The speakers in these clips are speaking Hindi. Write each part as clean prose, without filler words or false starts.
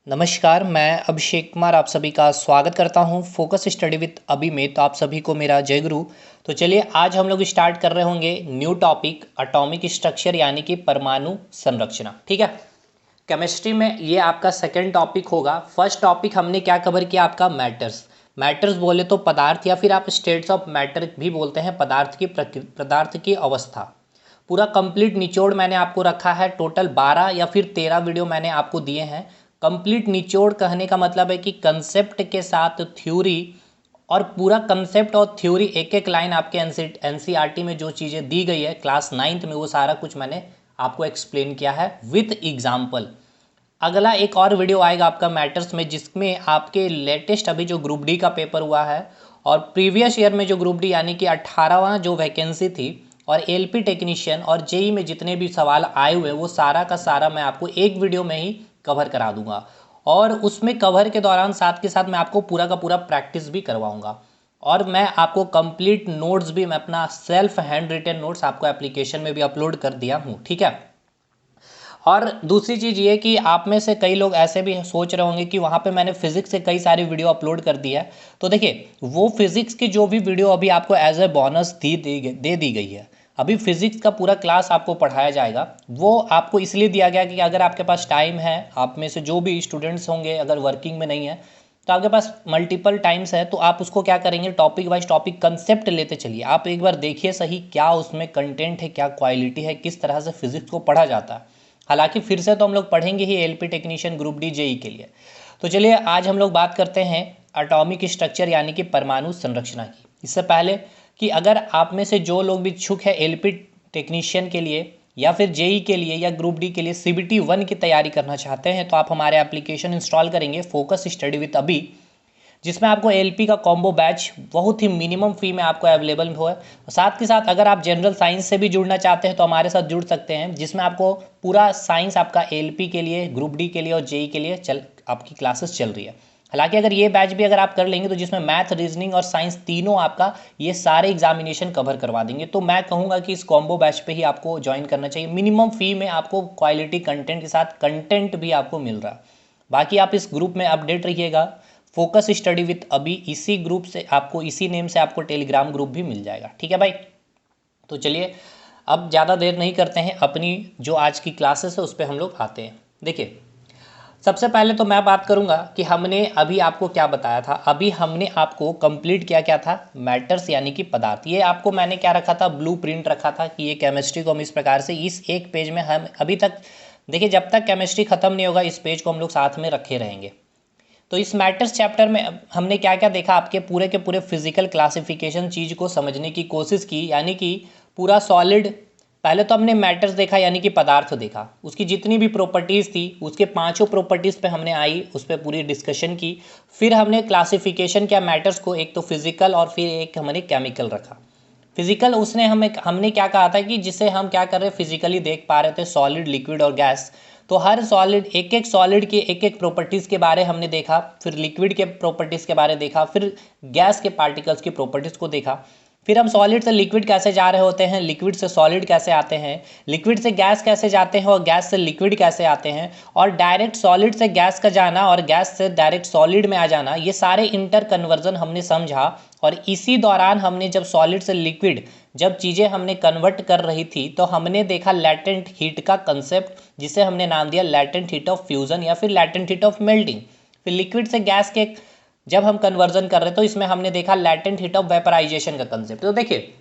नमस्कार, मैं अभिषेक कुमार आप सभी का स्वागत करता हूं फोकस स्टडी विद अभी में। तो आप सभी को मेरा जय गुरु। तो चलिए आज हम लोग स्टार्ट कर रहे होंगे न्यू टॉपिक एटॉमिक स्ट्रक्चर यानी कि परमाणु संरचना। ठीक है, केमिस्ट्री में ये आपका सेकंड टॉपिक होगा। फर्स्ट टॉपिक हमने क्या कवर किया, आपका मैटर्स। मैटर्स बोले तो पदार्थ या फिर आप स्टेट्स ऑफ मैटर भी बोलते हैं, पदार्थ की अवस्था। पूरा कंप्लीट निचोड़ मैंने आपको रखा है। टोटल 12 या फिर 13 वीडियो मैंने आपको दिए हैं। कंप्लीट निचोड़ कहने का मतलब है कि कंसेप्ट के साथ थ्योरी, और पूरा कंसेप्ट और थ्योरी एक एक लाइन आपके एनसीईआरटी में जो चीज़ें दी गई है क्लास 9th में, वो सारा कुछ मैंने आपको एक्सप्लेन किया है विथ एग्जाम्पल। अगला एक और वीडियो आएगा आपका मैटर्स में, जिसमें आपके लेटेस्ट अभी जो ग्रुप डी का पेपर हुआ है और प्रीवियस ईयर में जो ग्रुप डी यानी कि 18वां जो वैकेंसी थी, और एलपी टेक्नीशियन और जेई में जितने भी सवाल आए हुए वो सारा का सारा मैं आपको एक वीडियो में ही कवर करा दूंगा। और उसमें कवर के दौरान साथ के साथ मैं आपको पूरा का पूरा प्रैक्टिस भी करवाऊंगा। और मैं आपको कंप्लीट नोट्स भी, मैं अपना सेल्फ हैंड रिटन नोट्स आपको एप्लीकेशन में भी अपलोड कर दिया हूँ। ठीक है, और दूसरी चीज़ ये कि आप में से कई लोग ऐसे भी सोच रहे होंगे कि वहाँ पे मैंने फिजिक्स से कई सारी वीडियो अपलोड कर दी है। तो देखिए, वो फिजिक्स की जो भी वीडियो अभी आपको एज ए बोनस दे दी गई है। अभी फिजिक्स का पूरा क्लास आपको पढ़ाया जाएगा। वो आपको इसलिए दिया गया कि अगर आपके पास टाइम है, आप में से जो भी स्टूडेंट्स होंगे अगर वर्किंग में नहीं है तो आपके पास मल्टीपल टाइम्स है, तो आप उसको क्या करेंगे, टॉपिक वाइज टॉपिक कंसेप्ट लेते चलिए। आप एक बार देखिए सही क्या उसमें कंटेंट है, क्या क्वालिटी है, किस तरह से फिजिक्स को पढ़ा जाता है। हालांकि फिर से तो हम लोग पढ़ेंगे ही LP technician group D JE के लिए। तो चलिए आज हम लोग बात करते हैं एटॉमिक स्ट्रक्चर यानी कि परमाणु संरचना की। इससे पहले कि अगर आप में से जो लोग भी इच्छुक है एलपी टेक्नीशियन के लिए या फिर जेई के लिए या ग्रुप डी के लिए सीबीटी 1 की तैयारी करना चाहते हैं, तो आप हमारे एप्लीकेशन इंस्टॉल करेंगे फोकस स्टडी विद अभी, जिसमें आपको एलपी का कॉम्बो बैच बहुत ही मिनिमम फी में आपको अवेलेबल हो है। साथ के साथ अगर आप जनरल साइंस से भी जुड़ना चाहते हैं तो हमारे साथ जुड़ सकते हैं, जिसमें आपको पूरा साइंस आपका एलपी के लिए, ग्रुप डी के लिए और जेई के लिए आपकी क्लासेस चल रही है। हालांकि अगर ये बैच भी अगर आप कर लेंगे तो जिसमें मैथ, रीजनिंग और साइंस तीनों आपका ये सारे एग्जामिनेशन कवर करवा देंगे, तो मैं कहूँगा कि इस कॉम्बो बैच पे ही आपको ज्वाइन करना चाहिए। मिनिमम फी में आपको क्वालिटी कंटेंट के साथ कंटेंट भी आपको मिल रहा है। बाकी आप इस ग्रुप में अपडेट रहिएगा, फोकस स्टडी विथ अभी, इसी ग्रुप से आपको, इसी नेम से आपको टेलीग्राम ग्रुप भी मिल जाएगा। ठीक है भाई, तो चलिए अब ज़्यादा देर नहीं करते हैं, अपनी जो आज की क्लासेस है उस पर हम लोग आते हैं। देखिए, सबसे पहले तो मैं बात करूंगा कि हमने अभी आपको क्या बताया था। अभी हमने आपको कंप्लीट किया क्या था, मैटर्स यानी कि पदार्थ। ये आपको मैंने क्या रखा था, ब्लूप्रिंट रखा था कि ये केमिस्ट्री को हम इस प्रकार से इस एक पेज में हम अभी तक, देखिए जब तक केमिस्ट्री खत्म नहीं होगा इस पेज को हम लोग साथ में रखे रहेंगे। तो इस मैटर्स चैप्टर में हमने क्या क्या देखा, आपके पूरे के पूरे फिजिकल क्लासिफिकेशन चीज़ को समझने की कोशिश की, यानी कि पूरा सॉलिड। पहले तो हमने मैटर्स देखा यानी कि पदार्थ देखा, उसकी जितनी भी प्रॉपर्टीज़ थी उसके पांचों प्रॉपर्टीज़ पे हमने आई, उस पर पूरी डिस्कशन की। फिर हमने क्लासिफिकेशन किया मैटर्स को, एक तो फिजिकल और फिर एक हमने केमिकल रखा। फिजिकल उसने हमने क्या कहा था कि जिसे हम क्या कर रहे फिजिकली देख पा रहे थे, सॉलिड, लिक्विड और गैस। तो हर सॉलिड, एक एक सॉलिड के एक एक प्रॉपर्टीज़ के बारे हमने देखा, फिर लिक्विड के प्रॉपर्टीज़ के बारे देखा, फिर गैस के पार्टिकल्स की प्रॉपर्टीज़ को देखा। फिर हम सॉलिड से लिक्विड कैसे जा रहे होते हैं, लिक्विड से सॉलिड कैसे आते हैं, लिक्विड से गैस कैसे जाते हैं और गैस से लिक्विड कैसे आते हैं, और डायरेक्ट सॉलिड से गैस का जाना और गैस से डायरेक्ट सॉलिड में आ जाना, ये सारे इंटर कन्वर्जन हमने समझा। और इसी दौरान हमने जब सॉलिड से लिक्विड जब चीज़ें हमने कन्वर्ट कर रही थी तो हमने देखा लैटेंट हीट का कंसेप्ट, जिसे हमने नाम दिया लैटेंट हीट ऑफ फ्यूज़न या फिर लैटेंट हीट ऑफ मेल्टिंग। फिर लिक्विड से गैस के जब हम कन्वर्जन कर रहे तो इसमें हमने देखा लैटेंट हीट ऑफ वेपराइजेशन का कंसेप्ट। तो देखिए,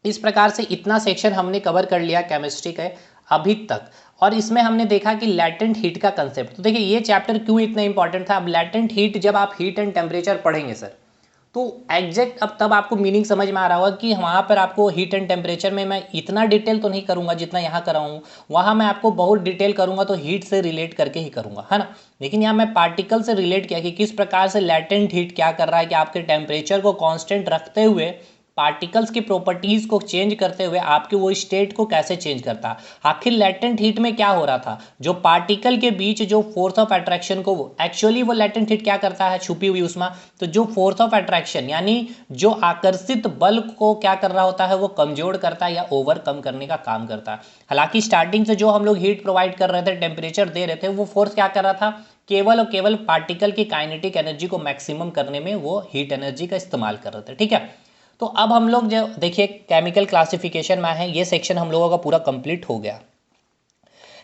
इस प्रकार से इतना सेक्शन हमने कवर कर लिया केमिस्ट्री के अभी तक, और इसमें हमने देखा कि लैटेंट हीट का कंसेप्ट। तो देखिए ये चैप्टर क्यों इतना इंपॉर्टेंट था। अब लैटेंट हीट, जब आप हीट एंड टेम्परेचर पढ़ेंगे सर, तो एग्जैक्ट अब तब आपको मीनिंग समझ में आ रहा होगा कि वहाँ पर आपको हीट एंड टेम्परेचर में मैं इतना डिटेल तो नहीं करूँगा जितना यहाँ कर रहा हूँ, वहाँ मैं आपको बहुत डिटेल करूँगा तो हीट से रिलेट करके ही करूँगा, है ना। लेकिन यहाँ मैं पार्टिकल से रिलेट किया कि किस प्रकार से लैटेंट हीट क्या कर रहा है कि आपके टेम्परेचर को कांस्टेंट रखते हुए पार्टिकल्स की प्रॉपर्टीज़ को चेंज करते हुए आपके वो स्टेट को कैसे चेंज करता है। आखिर लेटेंट हीट में क्या हो रहा था, जो पार्टिकल के बीच जो फोर्स ऑफ अट्रैक्शन को वो एक्चुअली वो लेटेंट हीट क्या करता है, छुपी हुई ऊष्मा। तो जो फोर्स ऑफ अट्रैक्शन यानी जो आकर्षित बल को क्या कर रहा होता है, वो कमजोर करता है या ओवरकम करने का काम करता है। हालांकि स्टार्टिंग से जो हम लोग हीट प्रोवाइड कर रहे थे, टेम्परेचर दे रहे थे, वो फोर्स क्या कर रहा था, केवल और केवल पार्टिकल की काइनेटिक एनर्जी को मैक्सिमम करने में वो हीट एनर्जी का इस्तेमाल कर रहे थे। ठीक है, तो अब हम लोग जो देखिए केमिकल क्लासिफिकेशन में है, ये सेक्शन हम लोगों का पूरा कंप्लीट हो गया।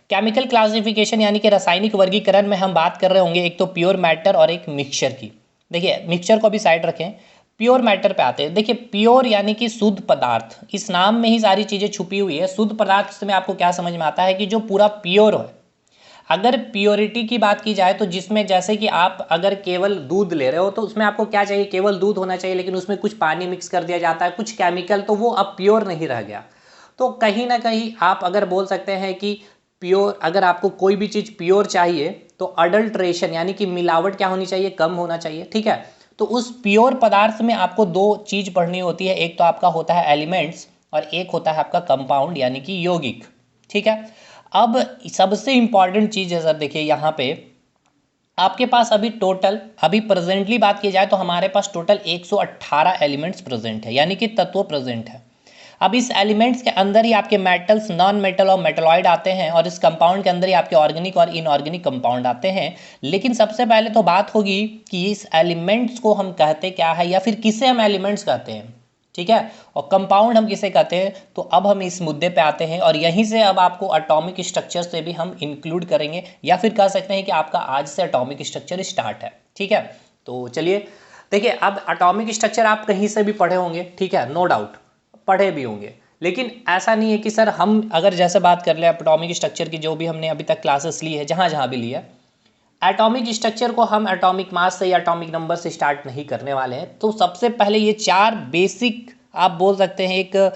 केमिकल क्लासिफिकेशन यानी कि रासायनिक वर्गीकरण में हम बात कर रहे होंगे एक तो प्योर मैटर और एक मिक्सचर की। देखिए मिक्सचर को भी साइड रखें, प्योर मैटर पे आते हैं। देखिए प्योर यानी कि शुद्ध पदार्थ, इस नाम में ही सारी चीज़ें छुपी हुई है। शुद्ध पदार्थ में आपको क्या समझ में आता है कि जो पूरा प्योर है। अगर प्योरिटी की बात की जाए तो जिसमें जैसे कि आप अगर केवल दूध ले रहे हो तो उसमें आपको क्या चाहिए, केवल दूध होना चाहिए, लेकिन उसमें कुछ पानी मिक्स कर दिया जाता है, कुछ केमिकल, तो वो अब प्योर नहीं रह गया। तो कहीं ना कहीं आप अगर बोल सकते हैं कि प्योर, अगर आपको कोई भी चीज़ प्योर चाहिए तो अडल्ट्रेशन यानी कि मिलावट क्या होनी चाहिए, कम होना चाहिए। ठीक है, तो उस प्योर पदार्थ में आपको दो चीज़ पढ़नी होती है, एक तो आपका होता है एलिमेंट्स और एक होता है आपका कंपाउंड यानी कि यौगिक। ठीक है, अब सबसे इंपॉर्टेंट चीज़ है सर, देखिए यहाँ पे आपके पास अभी प्रेजेंटली बात की जाए तो हमारे पास टोटल 118 एलिमेंट्स प्रेजेंट है, यानी कि तत्व प्रेजेंट है। अब इस एलिमेंट्स के अंदर ही आपके मेटल्स, नॉन मेटल और मेटलॉइड आते हैं, और इस कंपाउंड के अंदर ही आपके ऑर्गेनिक और इनऑर्गेनिक कंपाउंड आते हैं। लेकिन सबसे पहले तो बात होगी कि इस एलिमेंट्स को हम कहते क्या है, या फिर किसे हम एलिमेंट्स कहते हैं। ठीक है, और कंपाउंड हम किसे कहते हैं। तो अब हम इस मुद्दे पे आते हैं, और यहीं से अब आपको एटॉमिक स्ट्रक्चर से भी हम इंक्लूड करेंगे, या फिर कह सकते हैं कि आपका आज से एटॉमिक स्ट्रक्चर स्टार्ट है। ठीक है, तो चलिए देखिए, अब एटॉमिक स्ट्रक्चर आप कहीं से भी पढ़े होंगे, ठीक है, नो डाउट पढ़े भी होंगे, लेकिन ऐसा नहीं है कि सर हम अगर जैसे बात कर ले एटॉमिक स्ट्रक्चर की, जो भी हमने अभी तक क्लासेस ली है, जहाँ जहाँ भी ली है, एटॉमिक स्ट्रक्चर को हम एटॉमिक मास से या एटॉमिक नंबर से स्टार्ट नहीं करने वाले हैं। तो सबसे पहले ये चार बेसिक आप बोल सकते हैं, एक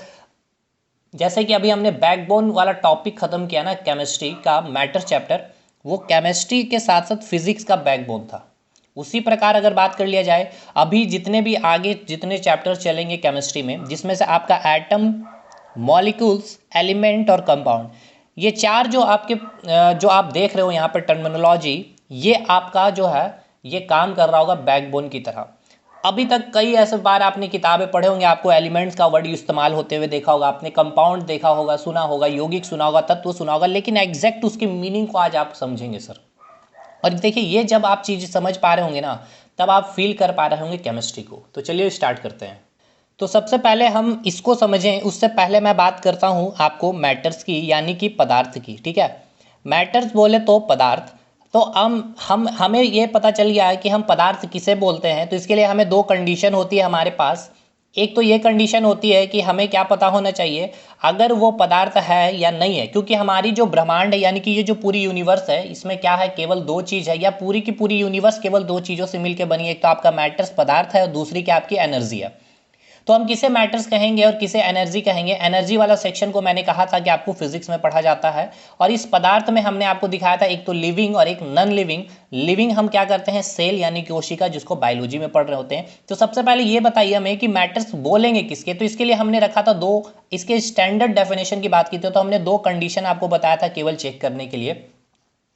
जैसे कि अभी हमने बैकबोन वाला टॉपिक खत्म किया ना, केमिस्ट्री का मैटर चैप्टर, वो केमिस्ट्री के साथ साथ फिजिक्स का बैकबोन था। उसी प्रकार अगर बात कर लिया जाए, अभी जितने भी आगे जितने चैप्टर चलेंगे केमिस्ट्री में, जिसमें से आपका एटम, मॉलिक्यूल्स, एलिमेंट और कंपाउंड, ये चार जो आपके जो आप देख रहे हो यहाँ पर टर्मिनोलॉजी, ये आपका जो है ये काम कर रहा होगा बैकबोन की तरह। अभी तक कई ऐसे बार आपने किताबें पढ़े होंगे, आपको एलिमेंट्स का वर्ड इस्तेमाल होते हुए देखा होगा, आपने कंपाउंड देखा होगा, सुना होगा, यौगिक सुना होगा, तत्व सुना होगा, लेकिन एग्जैक्ट उसकी मीनिंग को आज आप समझेंगे सर। और देखिए ये जब आप चीज़ समझ पा रहे होंगे ना, तब आप फील कर पा रहे होंगे केमिस्ट्री को। तो चलिए स्टार्ट करते हैं। तो सबसे पहले हम इसको समझें, उससे पहले मैं बात करता हूँ आपको मैटर्स की, यानी कि पदार्थ की। ठीक है, मैटर्स बोले तो पदार्थ, तो हम हमें ये पता चल गया है कि हम पदार्थ किसे बोलते हैं। तो इसके लिए हमें दो कंडीशन होती है हमारे पास। एक तो ये कंडीशन होती है कि हमें क्या पता होना चाहिए, अगर वो पदार्थ है या नहीं है, क्योंकि हमारी जो ब्रह्मांड है यानी कि ये जो पूरी यूनिवर्स है, इसमें क्या है, केवल दो चीज़ है, या पूरी की पूरी यूनिवर्स केवल दो चीज़ों से मिलकर बनी है। एक तो आपका मैटर्स पदार्थ है, और दूसरी क्या आपकी एनर्जी है। तो हम किसे मैटर्स कहेंगे और किसे एनर्जी कहेंगे। एनर्जी वाला सेक्शन को मैंने कहा था कि आपको फिजिक्स में पढ़ा जाता है, और इस पदार्थ में हमने आपको दिखाया था एक तो लिविंग और एक नॉन लिविंग। लिविंग हम क्या करते हैं, सेल यानी कोशिका, जिसको बायोलॉजी में पढ़ रहे होते हैं। तो सबसे पहले ये बताइए हमें कि मैटर्स बोलेंगे किसके। तो इसके लिए हमने रखा था दो, इसके स्टैंडर्ड डेफिनेशन की बात की थी, तो हमने दो कंडीशन आपको बताया था केवल चेक करने के लिए,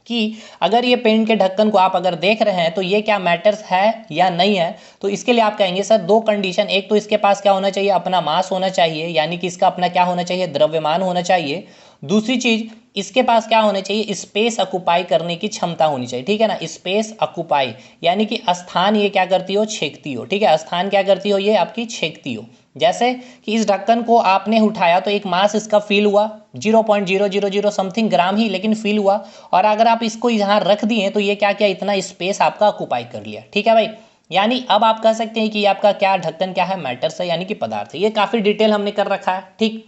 कि अगर ये पेन के ढक्कन को आप अगर देख रहे हैं तो ये क्या मैटर्स है या नहीं है। तो इसके लिए आप कहेंगे सर दो कंडीशन, एक तो इसके पास क्या होना चाहिए, अपना मास होना चाहिए, यानी कि इसका अपना क्या होना चाहिए, द्रव्यमान होना चाहिए। दूसरी चीज, इसके पास क्या होना चाहिए, स्पेस ऑक्युपाई करने की क्षमता होनी चाहिए। ठीक है ना, स्पेस ऑक्युपाई यानी कि स्थान ये क्या करती हो, छेकती हो। ठीक है, स्थान क्या करती हो, ये आपकी छेकती हो। जैसे कि इस ढक्कन को आपने उठाया तो एक मास इसका फील हुआ 0.000 समथिंग ग्राम ही, लेकिन फील हुआ। और अगर आप इसको यहाँ रख दिए तो ये क्या किया, इतना स्पेस आपका ऑक्युपाई कर लिया। ठीक है भाई, यानी अब आप कह सकते हैं कि आपका क्या ढक्कन क्या है, मैटर्स है, यानी कि पदार्थ है। ये काफ़ी डिटेल हमने कर रखा है। ठीक,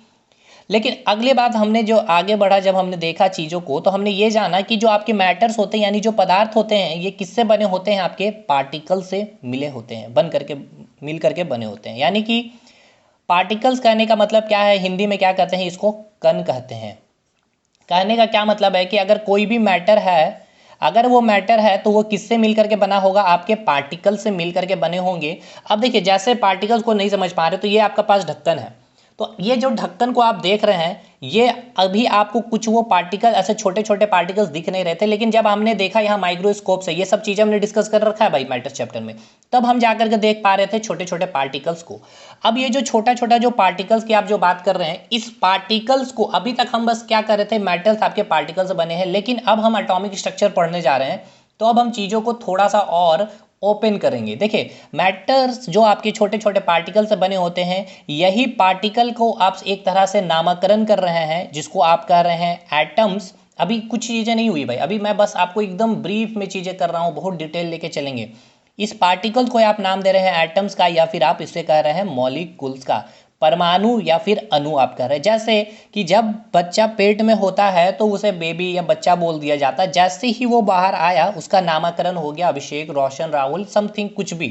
लेकिन अगली बात हमने जो आगे बढ़ा, जब हमने देखा चीज़ों को, तो हमने ये जाना कि जो आपके मैटर्स होते हैं यानी जो पदार्थ होते हैं, ये किससे बने होते हैं, आपके पार्टिकल से मिले होते हैं, बन करके मिल करके बने होते हैं। यानी कि पार्टिकल्स कहने का मतलब क्या है, हिंदी में क्या कहते हैं, इसको कण कहते हैं। कहने का क्या मतलब है कि अगर कोई भी मैटर है, अगर वो मैटर है तो वो किससे मिल करके बना होगा, आपके पार्टिकल से मिल करके बने होंगे। अब देखिए जैसे पार्टिकल्स को नहीं समझ पा रहे तो ये आपका पास ढक्कन है, तो ये जो ढक्कन को आप देख रहे हैं ये अभी आपको कुछ वो पार्टिकल ऐसे छोटे छोटे पार्टिकल्स दिख नहीं रहे थे, लेकिन जब हमने देखा यहाँ माइक्रोस्कोप से, ये सब चीज़ें हमने डिस्कस कर रखा है भाई मैटर चैप्टर में, तब हम जाकर के देख पा रहे थे छोटे छोटे पार्टिकल्स को। अब ये जो छोटा छोटा जो पार्टिकल्स की आप जो बात कर रहे हैं, इस पार्टिकल्स को अभी तक हम बस क्या कर रहे थे, मेटल्स आपके पार्टिकल्स बने हैं, लेकिन अब हम एटॉमिक स्ट्रक्चर पढ़ने जा रहे हैं, तो अब हम चीज़ों को थोड़ा सा और ओपन करेंगे। देखिए मैटर्स जो आपके छोटे छोटे पार्टिकल से बने होते हैं, यही पार्टिकल को आप एक तरह से नामकरण कर रहे हैं, जिसको आप कह रहे हैं एटम्स। अभी कुछ चीज़ें नहीं हुई भाई, अभी मैं बस आपको एकदम ब्रीफ में चीज़ें कर रहा हूँ, बहुत डिटेल लेके चलेंगे। इस पार्टिकल को आप नाम दे रहे हैं एटम्स का, या फिर आप इसे कह रहे हैं मॉलिक्यूल्स का, परमाणु या फिर अणु आप कह रहे हैं। जैसे कि जब बच्चा पेट में होता है तो उसे बेबी या बच्चा बोल दिया जाता है, जैसे ही वो बाहर आया उसका नामकरण हो गया अभिषेक, रोशन, राहुल, समथिंग कुछ भी।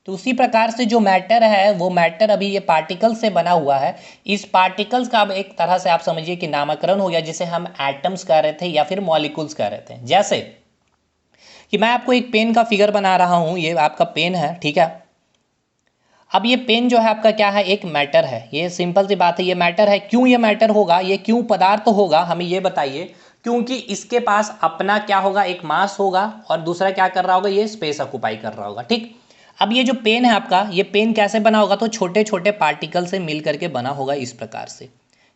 तो उसी प्रकार से जो मैटर है वो मैटर अभी ये पार्टिकल से बना हुआ है, इस पार्टिकल्स का अब एक तरह से आप समझिए कि नामकरण हो गया, जिसे हम एटम्स कह रहे थे या फिर मॉलिक्यूल्स कह रहे थे। जैसे कि मैं आपको एक पेन का फिगर बना रहा हूँ, ये आपका पेन है, ठीक है। अब ये पेन जो है आपका क्या है, एक मैटर है, ये सिंपल सी बात है, ये मैटर है। क्यों ये मैटर होगा, ये क्यों पदार्थ होगा, हमें ये बताइए। क्योंकि इसके पास अपना क्या होगा, एक मास होगा, और दूसरा क्या कर रहा होगा, ये स्पेस ऑक्युपाई कर रहा होगा, ठीक। अब ये जो पेन है आपका, ये पेन कैसे बना होगा, तो छोटे छोटे पार्टिकल से मिल करके बना होगा इस प्रकार से।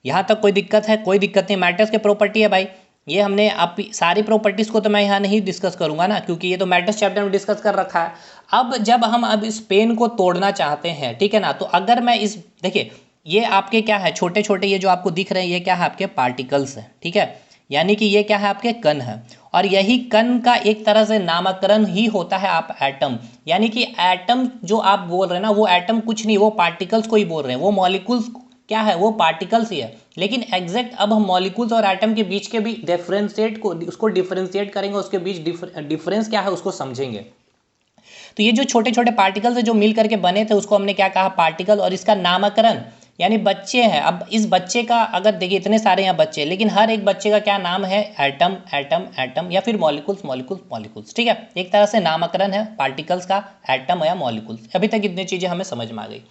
यहाँ तक कोई दिक्कत है, कोई दिक्कत नहीं, मैटर्स के प्रॉपर्टी है भाई। ये हमने आप सारी प्रॉपर्टीज़ को तो मैं यहाँ नहीं डिस्कस करूँगा ना, क्योंकि ये तो मैटर्स चैप्टर में डिस्कस कर रखा है। अब जब हम अब इस पेन को तोड़ना चाहते हैं, ठीक है ना, तो अगर मैं इस, देखिए ये आपके क्या है, छोटे छोटे ये जो आपको दिख रहे हैं, ये क्या है, आपके पार्टिकल्स हैं, ठीक है। यानी कि ये क्या है, आपके कण है, और यही कण का एक तरह से नामकरण ही होता है आप एटम। यानी कि एटम जो आप बोल रहे हैं ना, वो एटम कुछ नहीं, वो पार्टिकल्स को ही बोल रहे हैं, वो मॉलिक्यूल्स क्या है, वो पार्टिकल्स ही है। लेकिन एग्जैक्ट अब हम मॉलिक्यूल्स और एटम के बीच के भी डिफरेंशिएट को, उसको डिफरेंशिएट करेंगे, उसके बीच डिफरेंस क्या है उसको समझेंगे। तो ये जो छोटे छोटे पार्टिकल्स है जो मिल करके बने थे, उसको हमने क्या कहा, पार्टिकल, और इसका नामकरण यानी बच्चे हैं। अब इस बच्चे का अगर देखिए, इतने सारे यहाँ बच्चे, लेकिन हर एक बच्चे का क्या नाम है, एटम, एटम, एटम, या फिर मॉलिक्यूल्स, मॉलिक्यूल्स, मॉलिक्यूल्स, ठीक है। एक तरह से नामकरण है पार्टिकल्स का, एटम या मॉलिक्यूल्स। अभी तक इतनी चीज़ें हमें समझ में आ गई।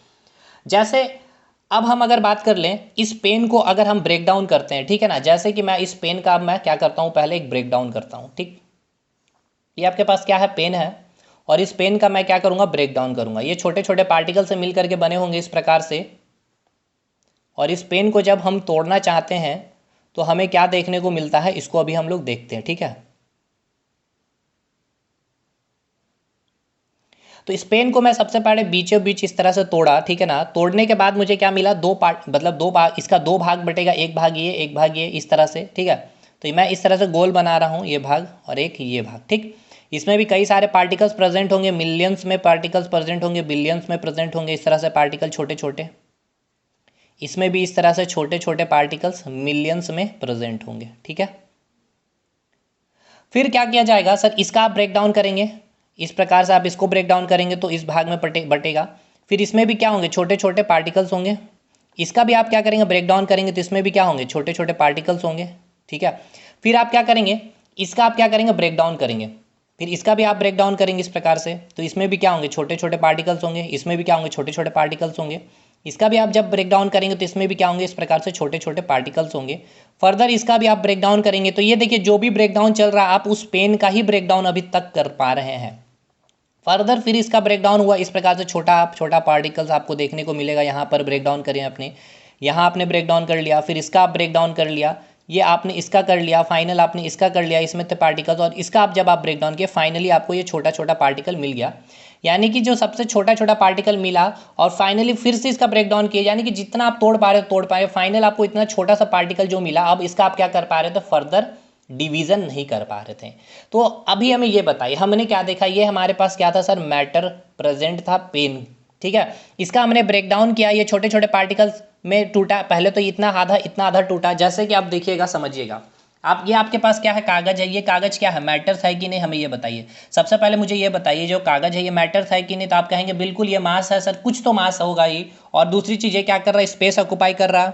जैसे अब हम अगर बात कर लें, इस पेन को अगर हम ब्रेक डाउन करते हैं, ठीक है ना, जैसे कि मैं इस पेन का अब मैं क्या करता हूँ, पहले एक ब्रेक डाउन करता हूँ, ठीक। ये आपके पास क्या है, पेन है, और इस पेन का मैं क्या करूँगा, ब्रेक डाउन करूँगा। ये छोटे छोटे पार्टिकल से मिल करके बने होंगे इस प्रकार से, और इस पेन को जब हम तोड़ना चाहते हैं तो हमें क्या देखने को मिलता है, इसको अभी हम लोग देखते हैं, ठीक है। तो इस पेन को मैं सबसे पहले बीचों बीच इस तरह से तोड़ा, ठीक है ना। तोड़ने के बाद मुझे क्या मिला, दो पार्ट, मतलब दो भाग, इसका दो भाग बटेगा, एक भाग ये, एक भाग ये, इस तरह से, ठीक है। तो मैं इस तरह से गोल बना रहा हूँ, ये भाग और एक ये भाग, ठीक। इसमें भी कई सारे पार्टिकल्स प्रेजेंट होंगे, मिलियंस में पार्टिकल्स प्रेजेंट होंगे, बिलियंस में प्रेजेंट होंगे, इस तरह से पार्टिकल छोटे छोटे। इसमें भी इस तरह से छोटे छोटे पार्टिकल्स मिलियंस में प्रेजेंट होंगे, ठीक है। फिर क्या किया जाएगा सर, इसका आप ब्रेक डाउन करेंगे, इस प्रकार से आप इसको ब्रेक डाउन करेंगे तो इस भाग में बटेगा। फिर इसमें भी क्या होंगे, छोटे छोटे पार्टिकल्स होंगे। इसका भी आप क्या करेंगे, ब्रेक डाउन करेंगे, तो इसमें भी क्या होंगे, छोटे छोटे पार्टिकल्स होंगे, ठीक है। फिर आप क्या करेंगे, इसका आप क्या करेंगे, ब्रेक डाउन करेंगे। फिर इसका भी आप ब्रेक डाउन करेंगे इस प्रकार से, तो इसमें भी क्या होंगे, छोटे छोटे पार्टिकल्स होंगे। इसमें भी क्या होंगे, छोटे छोटे पार्टिकल्स होंगे। इसका भी आप जब ब्रेक डाउन करेंगे तो इसमें भी क्या होंगे, इस प्रकार से छोटे छोटे पार्टिकल्स होंगे। फर्दर इसका भी आप ब्रेक डाउन करेंगे, तो ये देखिए जो भी ब्रेक डाउन चल रहा है, आप उस पेन का ही ब्रेक डाउन अभी तक कर पा रहे हैं। फर्दर फिर इसका ब्रेकडाउन हुआ, इस प्रकार से छोटा पार्टिकल्स आपको देखने को मिलेगा। यहाँ पर ब्रेकडाउन करें अपने, यहाँ आपने ब्रेकडाउन कर लिया, फिर इसका आप ब्रेकडाउन कर लिया, ये आपने इसका कर लिया, फाइनल आपने इसका कर लिया, इसमें थे पार्टिकल्स, और इसका आप जब आप ब्रेकडाउन किए, फाइनली आपको ये छोटा छोटा पार्टिकल मिल गया। यानी कि जो सबसे छोटा छोटा पार्टिकल मिला और फाइनली फिर से इसका ब्रेकडाउन किया, यानी कि जितना आप तोड़ पा रहे हो तोड़ पा रहे, फाइनल आपको इतना छोटा सा पार्टिकल जो मिला, अब इसका आप क्या कर पा रहे थे, फर्दर डिवीज़न नहीं कर पा रहे थे। तो अभी हमें ये बताइए, हमने क्या देखा, ये हमारे पास क्या था सर, मैटर प्रेजेंट था, पेन, ठीक है। इसका हमने ब्रेक डाउन किया, ये छोटे छोटे पार्टिकल्स में टूटा। पहले तो इतना आधा टूटा, जैसे कि आप देखिएगा, समझिएगा आप। ये आपके पास क्या है, कागज़ है। ये कागज़ क्या है, मैटर्स है कि नहीं, हमें ये बताइए। सबसे पहले मुझे ये बताइए, जो कागज़ है ये मैटर्स है कि नहीं, तो आप कहेंगे बिल्कुल ये मास है सर, कुछ तो मास होगा ही। और दूसरी चीज़ ये क्या कर रहा है, स्पेस ऑक्युपाई कर रहा,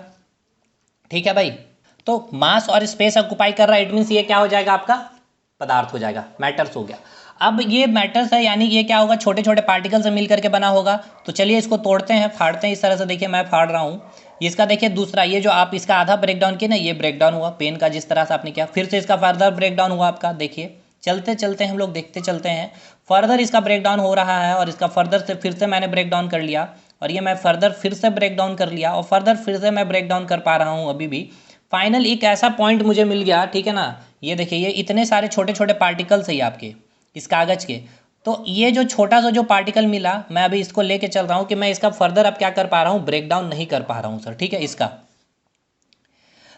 ठीक है भाई। तो मास और स्पेस ऑक्युपाई कर रहा है, इट मीन्स ये क्या हो जाएगा आपका पदार्थ हो जाएगा, मैटर्स हो गया। अब ये मैटर्स है यानी ये क्या होगा, छोटे छोटे पार्टिकल से मिल करके बना होगा। तो चलिए इसको तोड़ते हैं, फाड़ते हैं इस तरह से। देखिए मैं फाड़ रहा हूँ इसका। देखिए दूसरा ये जो आप इसका आधा ब्रेक डाउन किए ना, ये ब्रेक डाउन हुआ पेन का, जिस तरह से आपने किया। फिर से इसका फर्दर ब्रेक डाउन हुआ आपका। देखिए चलते चलते हम लोग देखते चलते हैं, फर्दर इसका ब्रेक डाउन हो रहा है और इसका फर्दर से फिर से मैंने ब्रेक डाउन कर लिया, और ये मैं फर्दर फिर से ब्रेक डाउन कर लिया, और फर्दर फिर से मैं ब्रेक डाउन कर पा रहा हूँ अभी भी। फाइनल एक ऐसा पॉइंट मुझे मिल गया, ठीक है ना। ये देखिए ये इतने सारे छोटे छोटे पार्टिकल्स है आपके इस कागज़ के। तो ये जो छोटा सा जो पार्टिकल मिला, मैं अभी इसको लेके चल रहा हूँ कि मैं इसका फर्दर अब क्या कर पा रहा हूँ, ब्रेक डाउन नहीं कर पा रहा हूँ सर, ठीक है इसका।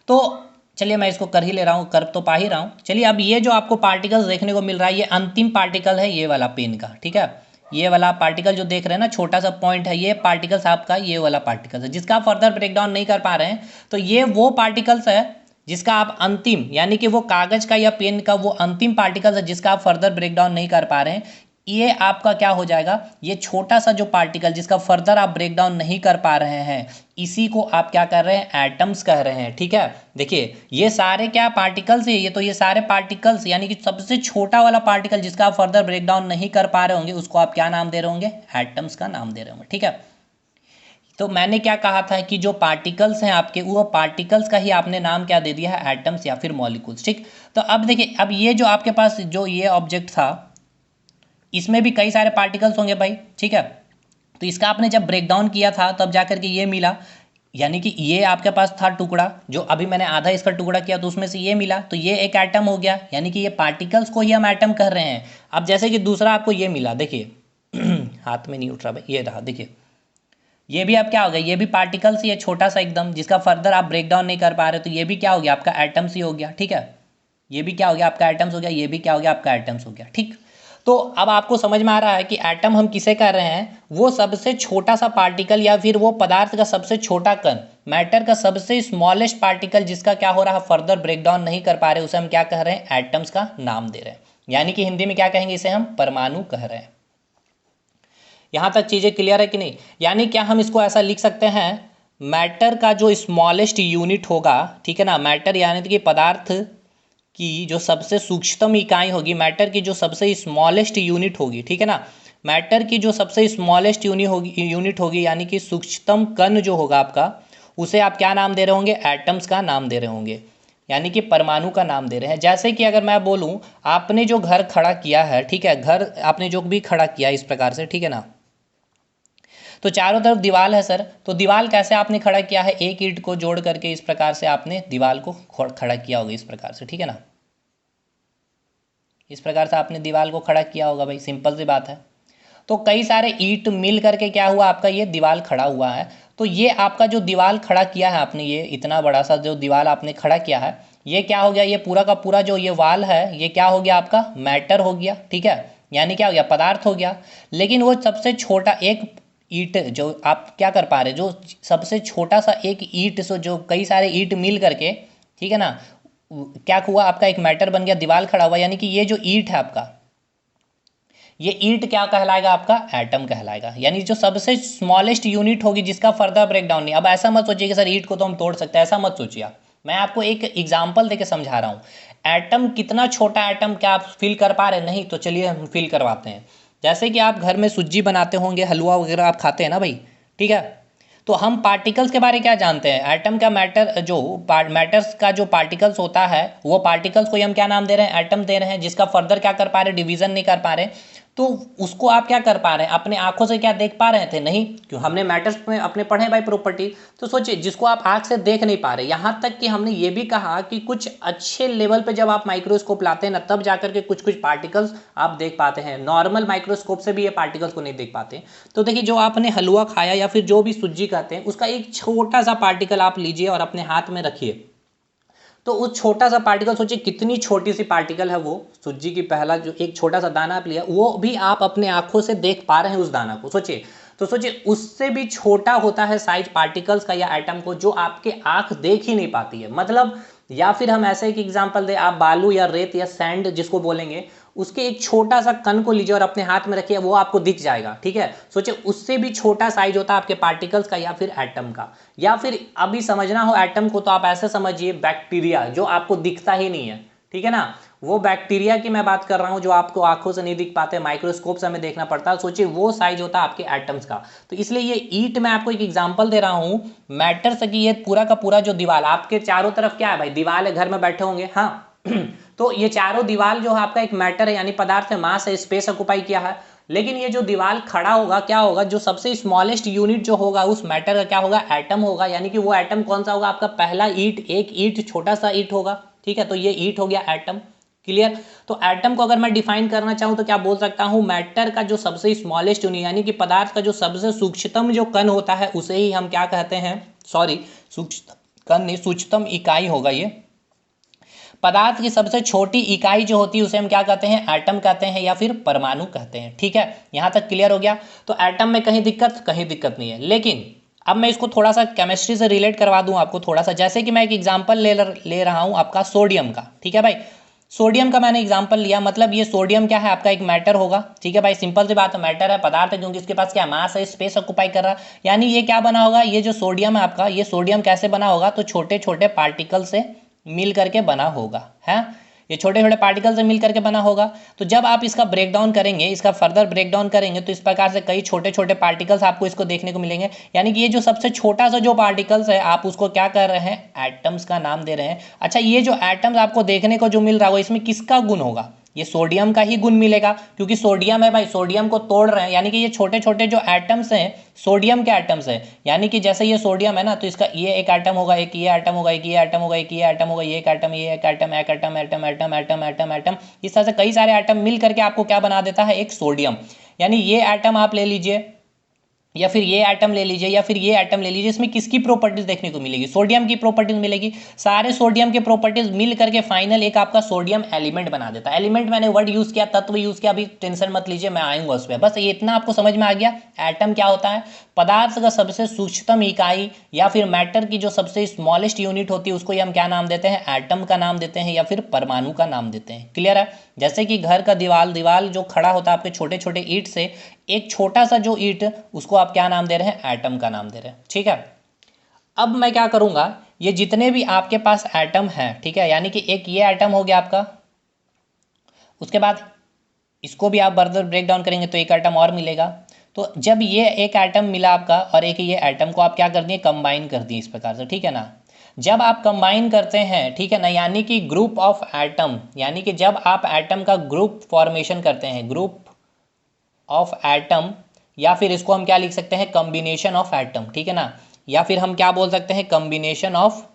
तो चलिए मैं इसको कर ही ले रहा हूँ, कर तो पा ही रहा हूँ। चलिए अब ये जो आपको पार्टिकल्स देखने को मिल रहा है, ये अंतिम पार्टिकल है ये वाला पेन का, ठीक है। ये वाला पार्टिकल जो देख रहे हैं ना, छोटा सा पॉइंट है, ये पार्टिकल्स आपका ये वाला पार्टिकल्स है जिसका आप फर्दर ब्रेक डाउन नहीं कर पा रहे हैं। तो ये वो पार्टिकल्स है जिसका आप अंतिम, यानी कि वो कागज का या पेन का वो अंतिम पार्टिकल्स है जिसका आप फर्दर ब्रेक डाउन नहीं कर पा रहे हैं। ये आपका क्या हो जाएगा, ये छोटा सा जो पार्टिकल जिसका फर्दर आप ब्रेक डाउन नहीं कर पा रहे हैं, इसी को आप क्या कर रहे हैं, एटम्स कह रहे हैं, ठीक है। देखिए ये सारे क्या पार्टिकल्स है, ये तो ये सारे पार्टिकल्स, यानी कि सबसे छोटा वाला पार्टिकल जिसका आप फर्दर ब्रेक डाउन नहीं कर पा रहे होंगे, उसको आप क्या नाम दे रहे होंगे, एटम्स का नाम दे रहे होंगे, ठीक है। तो मैंने क्या कहा था कि जो पार्टिकल्स हैं आपके, वो पार्टिकल्स का ही आपने नाम क्या दे दिया है, एटम्स या फिर मॉलिक्यूल्स, ठीक। तो अब देखिए, अब ये जो आपके पास जो ये ऑब्जेक्ट था, इसमें भी कई सारे पार्टिकल्स होंगे भाई, ठीक है। तो इसका आपने जब ब्रेक डाउन किया था तब जा करके ये मिला, यानी कि ये आपके पास था टुकड़ा, जो अभी मैंने आधा इसका टुकड़ा किया तो उसमें से ये मिला, तो ये एक एटम हो गया, यानी कि ये पार्टिकल्स को ही हम एटम कह रहे हैं। अब जैसे कि दूसरा आपको ये मिला, देखिए हाथ में नहीं उठ रहा भाई, ये रहा, देखिए ये भी अब क्या हो गया, ये भी पार्टिकल्स ही है, छोटा सा एकदम, जिसका फर्दर आप ब्रेक डाउन नहीं कर पा रहे, तो ये भी क्या हो गया, आपका एटम्स ही हो गया, ठीक है। ये भी क्या हो गया, आपका एटम्स हो गया, ये भी क्या हो गया, आपका एटम्स हो गया, ठीक। तो अब आपको समझ में आ रहा है कि एटम हम किसे कह रहे हैं, वो सबसे छोटा सा पार्टिकल या फिर वो पदार्थ का सबसे छोटा कण, मैटर का सबसे स्मॉलेस्ट पार्टिकल जिसका क्या हो रहा है, फर्दर ब्रेक डाउन नहीं कर पा रहे, उसे हम क्या कह रहे हैं, एटम्स का नाम दे रहे हैं। यानी कि हिंदी में क्या कहेंगे, इसे हम परमाणु कह रहे हैं। यहाँ तक चीज़ें क्लियर है कि नहीं। यानी क्या हम इसको ऐसा लिख सकते हैं, मैटर का जो स्मॉलेस्ट यूनिट होगा, ठीक है ना, मैटर यानी कि पदार्थ की जो सबसे सूक्ष्मतम इकाई होगी, मैटर की जो सबसे स्मॉलेस्ट यूनिट होगी, ठीक है ना, मैटर की जो सबसे स्मॉलेस्ट यूनिट होगी यानी कि सूक्ष्मतम कण जो होगा आपका, उसे आप क्या नाम दे रहे होंगे, एटम्स का नाम दे रहे होंगे, यानी कि परमाणु का नाम दे रहे हैं। जैसे कि अगर मैं बोलूँ, आपने जो घर खड़ा किया है, ठीक है, घर आपने जो भी खड़ा किया इस प्रकार से, ठीक है ना, तो चारों तरफ दीवार है सर, तो दीवार कैसे आपने खड़ा किया है, एक ईंट को जोड़ करके इस प्रकार से आपने दीवार को खड़ा किया होगा इस प्रकार से, ठीक है ना, इस प्रकार से आपने दीवार को खड़ा किया होगा भाई, सिंपल सी बात है। तो कई सारे ईंट मिल करके क्या हुआ, आपका ये दीवार खड़ा हुआ है। तो ये आपका जो दीवार खड़ा किया है आपने, ये इतना बड़ा सा जो दीवार आपने खड़ा किया है, ये क्या हो गया, ये पूरा का पूरा जो ये वाल है, ये क्या हो गया, आपका मैटर हो गया, ठीक है, यानी क्या हो गया, पदार्थ हो गया। लेकिन वो सबसे छोटा एक ईंट जो आप क्या कर पा रहे, जो सबसे छोटा सा एक ईंट से जो कई सारे ईंट मिल करके, ठीक है ना, क्या हुआ, आपका एक मैटर बन गया, दीवार खड़ा हुआ, यानी कि ये जो ईंट है आपका, ये ईंट क्या कहलाएगा, आपका एटम कहलाएगा। यानी जो सबसे स्मॉलेस्ट यूनिट होगी जिसका फर्दर ब्रेक डाउन नहीं। अब ऐसा मत सोचिए कि सर ईंट को तो हम तोड़ सकते हैं, ऐसा मत सोचिए आप, मैं आपको एक एग्जांपल देके समझा रहा हूँ। एटम कितना छोटा एटम, क्या आप फील कर पा रहे हैं, नहीं, तो चलिए हम फील करवाते हैं। जैसे कि आप घर में सूजी बनाते होंगे, हलवा वगैरह आप खाते हैं ना भाई, ठीक है, तो हम पार्टिकल्स के बारे में क्या जानते हैं, एटम का मैटर जो मैटर्स का जो पार्टिकल्स होता है, वो पार्टिकल्स को ही हम क्या नाम दे रहे हैं, एटम दे रहे हैं, जिसका फर्दर क्या कर पा रहे हैं, डिवीजन नहीं कर पा रहे। तो उसको आप क्या कर पा रहे हैं, अपने आंखों से क्या देख पा रहे थे, नहीं, क्यों, हमने मैटर्स में अपने पढ़े भाई प्रॉपर्टी। तो सोचिए जिसको आप आंख से देख नहीं पा रहे, यहाँ तक कि हमने ये भी कहा कि कुछ अच्छे लेवल पे जब आप माइक्रोस्कोप लाते हैं ना, तब जाकर के कुछ कुछ पार्टिकल्स आप देख पाते हैं, नॉर्मल माइक्रोस्कोप से भी ये पार्टिकल्स को नहीं देख पाते। तो देखिए जो आपने हलवा खाया या फिर जो भी सूजी खाते हैं, उसका एक छोटा सा पार्टिकल आप लीजिए और अपने हाथ में रखिए, तो उस छोटा सा पार्टिकल, सोचिए कितनी छोटी सी पार्टिकल है वो, सूजी की पहला जो एक छोटा सा दाना आप लिया, वो भी आप अपने आंखों से देख पा रहे हैं उस दाना को, सोचिए। तो सोचिए उससे भी छोटा होता है साइज पार्टिकल्स का या एटम को, जो आपके आंख देख ही नहीं पाती है। मतलब या फिर हम ऐसे एक एग्जांपल दें, आप बालू या रेत या सैंड जिसको बोलेंगे, उसके एक छोटा सा कण को लीजिए और अपने हाथ में रखिए, वो आपको दिख जाएगा, ठीक है। सोचिए उससे भी छोटा साइज होता है आपके पार्टिकल्स का या फिर एटम का। या फिर अभी समझना हो एटम को, तो आप ऐसे समझिए बैक्टीरिया, जो आपको दिखता ही नहीं है, ठीक है ना, वो बैक्टीरिया की मैं बात कर रहा हूँ जो आपको आंखों से नहीं दिख पाते, माइक्रोस्कोप से हमें देखना पड़ता है। सोचिए वो साइज होता है आपके एटम्स का। तो इसलिए ये ईट मैं आपको एक एग्जांपल दे रहा हूँ मैटर से कि ये पूरा का पूरा जो दीवार आपके चारों तरफ क्या है भाई, दीवार है, घर में बैठे होंगे, हाँ तो ये चारों दीवार जो है आपका एक मैटर है, यानी पदार्थ है, मास है, स्पेस ऑक्युपाई किया है। लेकिन ये जो दीवार खड़ा होगा क्या होगा, जो सबसे स्मॉलेस्ट यूनिट जो होगा उस मैटर का क्या होगा, एटम होगा। यानी कि वो एटम कौन सा होगा, आपका पहला ईट, एक ईट छोटा सा ईट होगा, ठीक है। तो ये ईट हो गया एटम, क्लियर। तो एटम को अगर मैं डिफाइन करना चाहूं तो क्या बोल सकता हूं, मैटर का जो सबसे स्मॉलेस्ट यूनिट, यानी कि पदार्थ का जो सबसे सूक्ष्मतम जो कण होता है उसे ही हम क्या कहते हैं, सॉरी सूक्ष्म कण नहीं, सूक्ष्मतम इकाई होगा ये। पदार्थ की सबसे छोटी इकाई जो होती है उसे हम क्या कहते हैं, एटम कहते हैं या फिर परमाणु कहते हैं, ठीक है। यहां तक क्लियर हो गया। तो एटम में कहीं दिक्कत नहीं है। लेकिन अब मैं इसको थोड़ा सा केमिस्ट्री से रिलेट करवा दूं आपको थोड़ा सा, जैसे कि मैं एक एग्जांपल ले रहा हूं आपका सोडियम का, ठीक है भाई। सोडियम का मैंने एग्जांपल लिया, मतलब ये सोडियम क्या है, आपका एक मैटर होगा, ठीक है भाई। सिंपल सी बात है, मैटर है, पदार्थ है, क्योंकि इसके पास क्या मास है, स्पेस ऑक्युपाई कर रहा है। यानी ये क्या बना होगा, ये जो सोडियम है आपका, ये सोडियम कैसे बना होगा, तो छोटे छोटे पार्टिकल से मिल करके बना होगा, है। ये छोटे छोटे पार्टिकल से मिल करके बना होगा। तो जब आप इसका ब्रेकडाउन करेंगे, इसका फर्दर ब्रेकडाउन करेंगे, तो इस प्रकार से कई छोटे छोटे पार्टिकल्स आपको इसको देखने को मिलेंगे। यानी कि ये जो सबसे छोटा सा जो पार्टिकल्स है, आप उसको क्या कर रहे हैं, एटम्स का नाम दे रहे हैं। अच्छा, ये जो एटम्स आपको देखने को जो मिल रहा होगा, इसमें किसका गुण होगा, ये सोडियम का ही गुण मिलेगा, क्योंकि सोडियम है भाई, सोडियम को तोड़ रहे हैं। यानी कि ये छोटे छोटे जो एटम्स हैं सोडियम के एटम्स हैं। यानी कि जैसे ये सोडियम है ना, तो इसका ये एक एटम होगा, एक ये एटम होगा, एक ये एटम होगा, एक ये एटम होगा, ये एक एटम, ये एक एटम, एक atom, atom atom atom atom atom, इस तरह से कई सारे एटम मिल करके आपको क्या बना देता है, एक सोडियम। यानी ये एटम आप ले लीजिए, या फिर ये एटम ले लीजिए, या फिर ये एटम ले लीजिए, इसमें किसकी प्रॉपर्टीज देखने को मिलेगी, सोडियम की प्रॉपर्टीज मिलेगी। सारे सोडियम के प्रॉपर्टीज मिल करके फाइनल एक आपका सोडियम एलिमेंट बना देता है। एलिमेंट मैंने वर्ड यूज किया, तत्व यूज किया, अभी टेंशन मत लीजिए, मैं आऊंगा उस पर। बस ये इतना आपको समझ में आ गया, एटम क्या होता है, पदार्थ का सबसे सूक्ष्मतम इकाई, या फिर मैटर की जो सबसे स्मॉलेस्ट यूनिट होती है उसको हम क्या नाम देते हैं, एटम का नाम देते हैं या फिर परमाणु का नाम देते हैं। क्लियर है। जैसे कि घर का दीवाल जो खड़ा होता है आपके छोटे छोटे ईंट से, एक छोटा सा जो ईंट, उसको आप क्या नाम दे रहे हैं, एटम का नाम दे रहे हैं, ठीक है। अब मैं क्या करूंगा, ये जितने भी आपके पास एटम है, ठीक है, यानी कि एक ये एटम हो गया आपका, उसके बाद इसको भी आप फर्दर ब्रेक डाउन करेंगे तो एक एटम और मिलेगा। तो जब ये एक एटम मिला आपका और एक ये एटम को आप क्या कर दिए, कंबाइन कर दिए इस प्रकार से, ठीक है ना। जब आप कंबाइन करते हैं, ठीक है ना, यानी कि ग्रुप ऑफ एटम, यानी कि जब आप एटम का ग्रुप फॉर्मेशन करते हैं, ग्रुप ऑफ एटम, या फिर इसको हम क्या लिख सकते हैं, कॉम्बिनेशन ऑफ एटम, ठीक है ना, या फिर हम क्या बोल सकते हैं, कॉम्बिनेशन ऑफ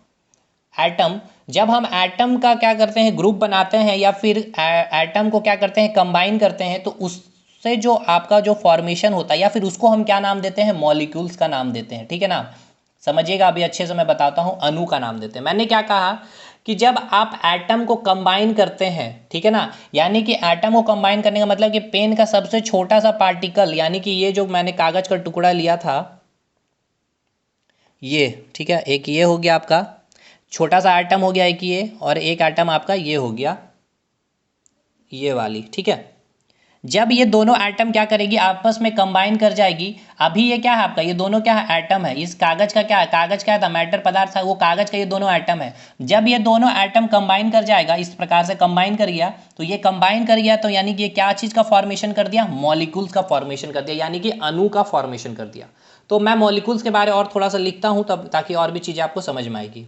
एटम। जब हम एटम का क्या करते हैं, ग्रुप बनाते हैं, या फिर एटम को क्या करते हैं, कंबाइन करते हैं, तो उससे जो आपका जो फॉर्मेशन होता है, या फिर उसको हम क्या नाम देते हैं, मॉलिक्यूल्स का नाम देते हैं, ठीक है ना। समझिएगा, अभी अच्छे से मैं बताता हूँ, अणु का नाम देते हैं। मैंने क्या कहा कि जब आप एटम को कंबाइन करते हैं, ठीक है ना, यानी कि एटम को कंबाइन करने का मतलब कि पेन का सबसे छोटा सा पार्टिकल, यानी कि ये जो मैंने कागज का टुकड़ा लिया था ये, ठीक है, एक ये हो गया आपका छोटा सा एटम हो गया एक ये, और एक एटम आपका ये हो गया ये वाली, ठीक है। जब ये दोनों एटम क्या करेगी, आपस में कंबाइन कर जाएगी। अभी ये क्या है आपका, ये दोनों क्या है, एटम है। इस कागज का क्या है, कागज क्या था, मैटर पदार्थ था, वो कागज का ये दोनों एटम है। जब ये दोनों एटम कंबाइन कर जाएगा, इस प्रकार से कंबाइन कर गया, तो ये कंबाइन कर गया, तो यानी कि ये क्या चीज़ का फॉर्मेशन कर दिया, मॉलिक्यूल्स का फॉर्मेशन कर दिया, यानी कि अणु का फॉर्मेशन कर दिया। तो मैं मॉलिक्यूल्स के बारे और थोड़ा सा लिखता हूँ तब, ताकि और भी चीज़ें आपको समझ में आएगी।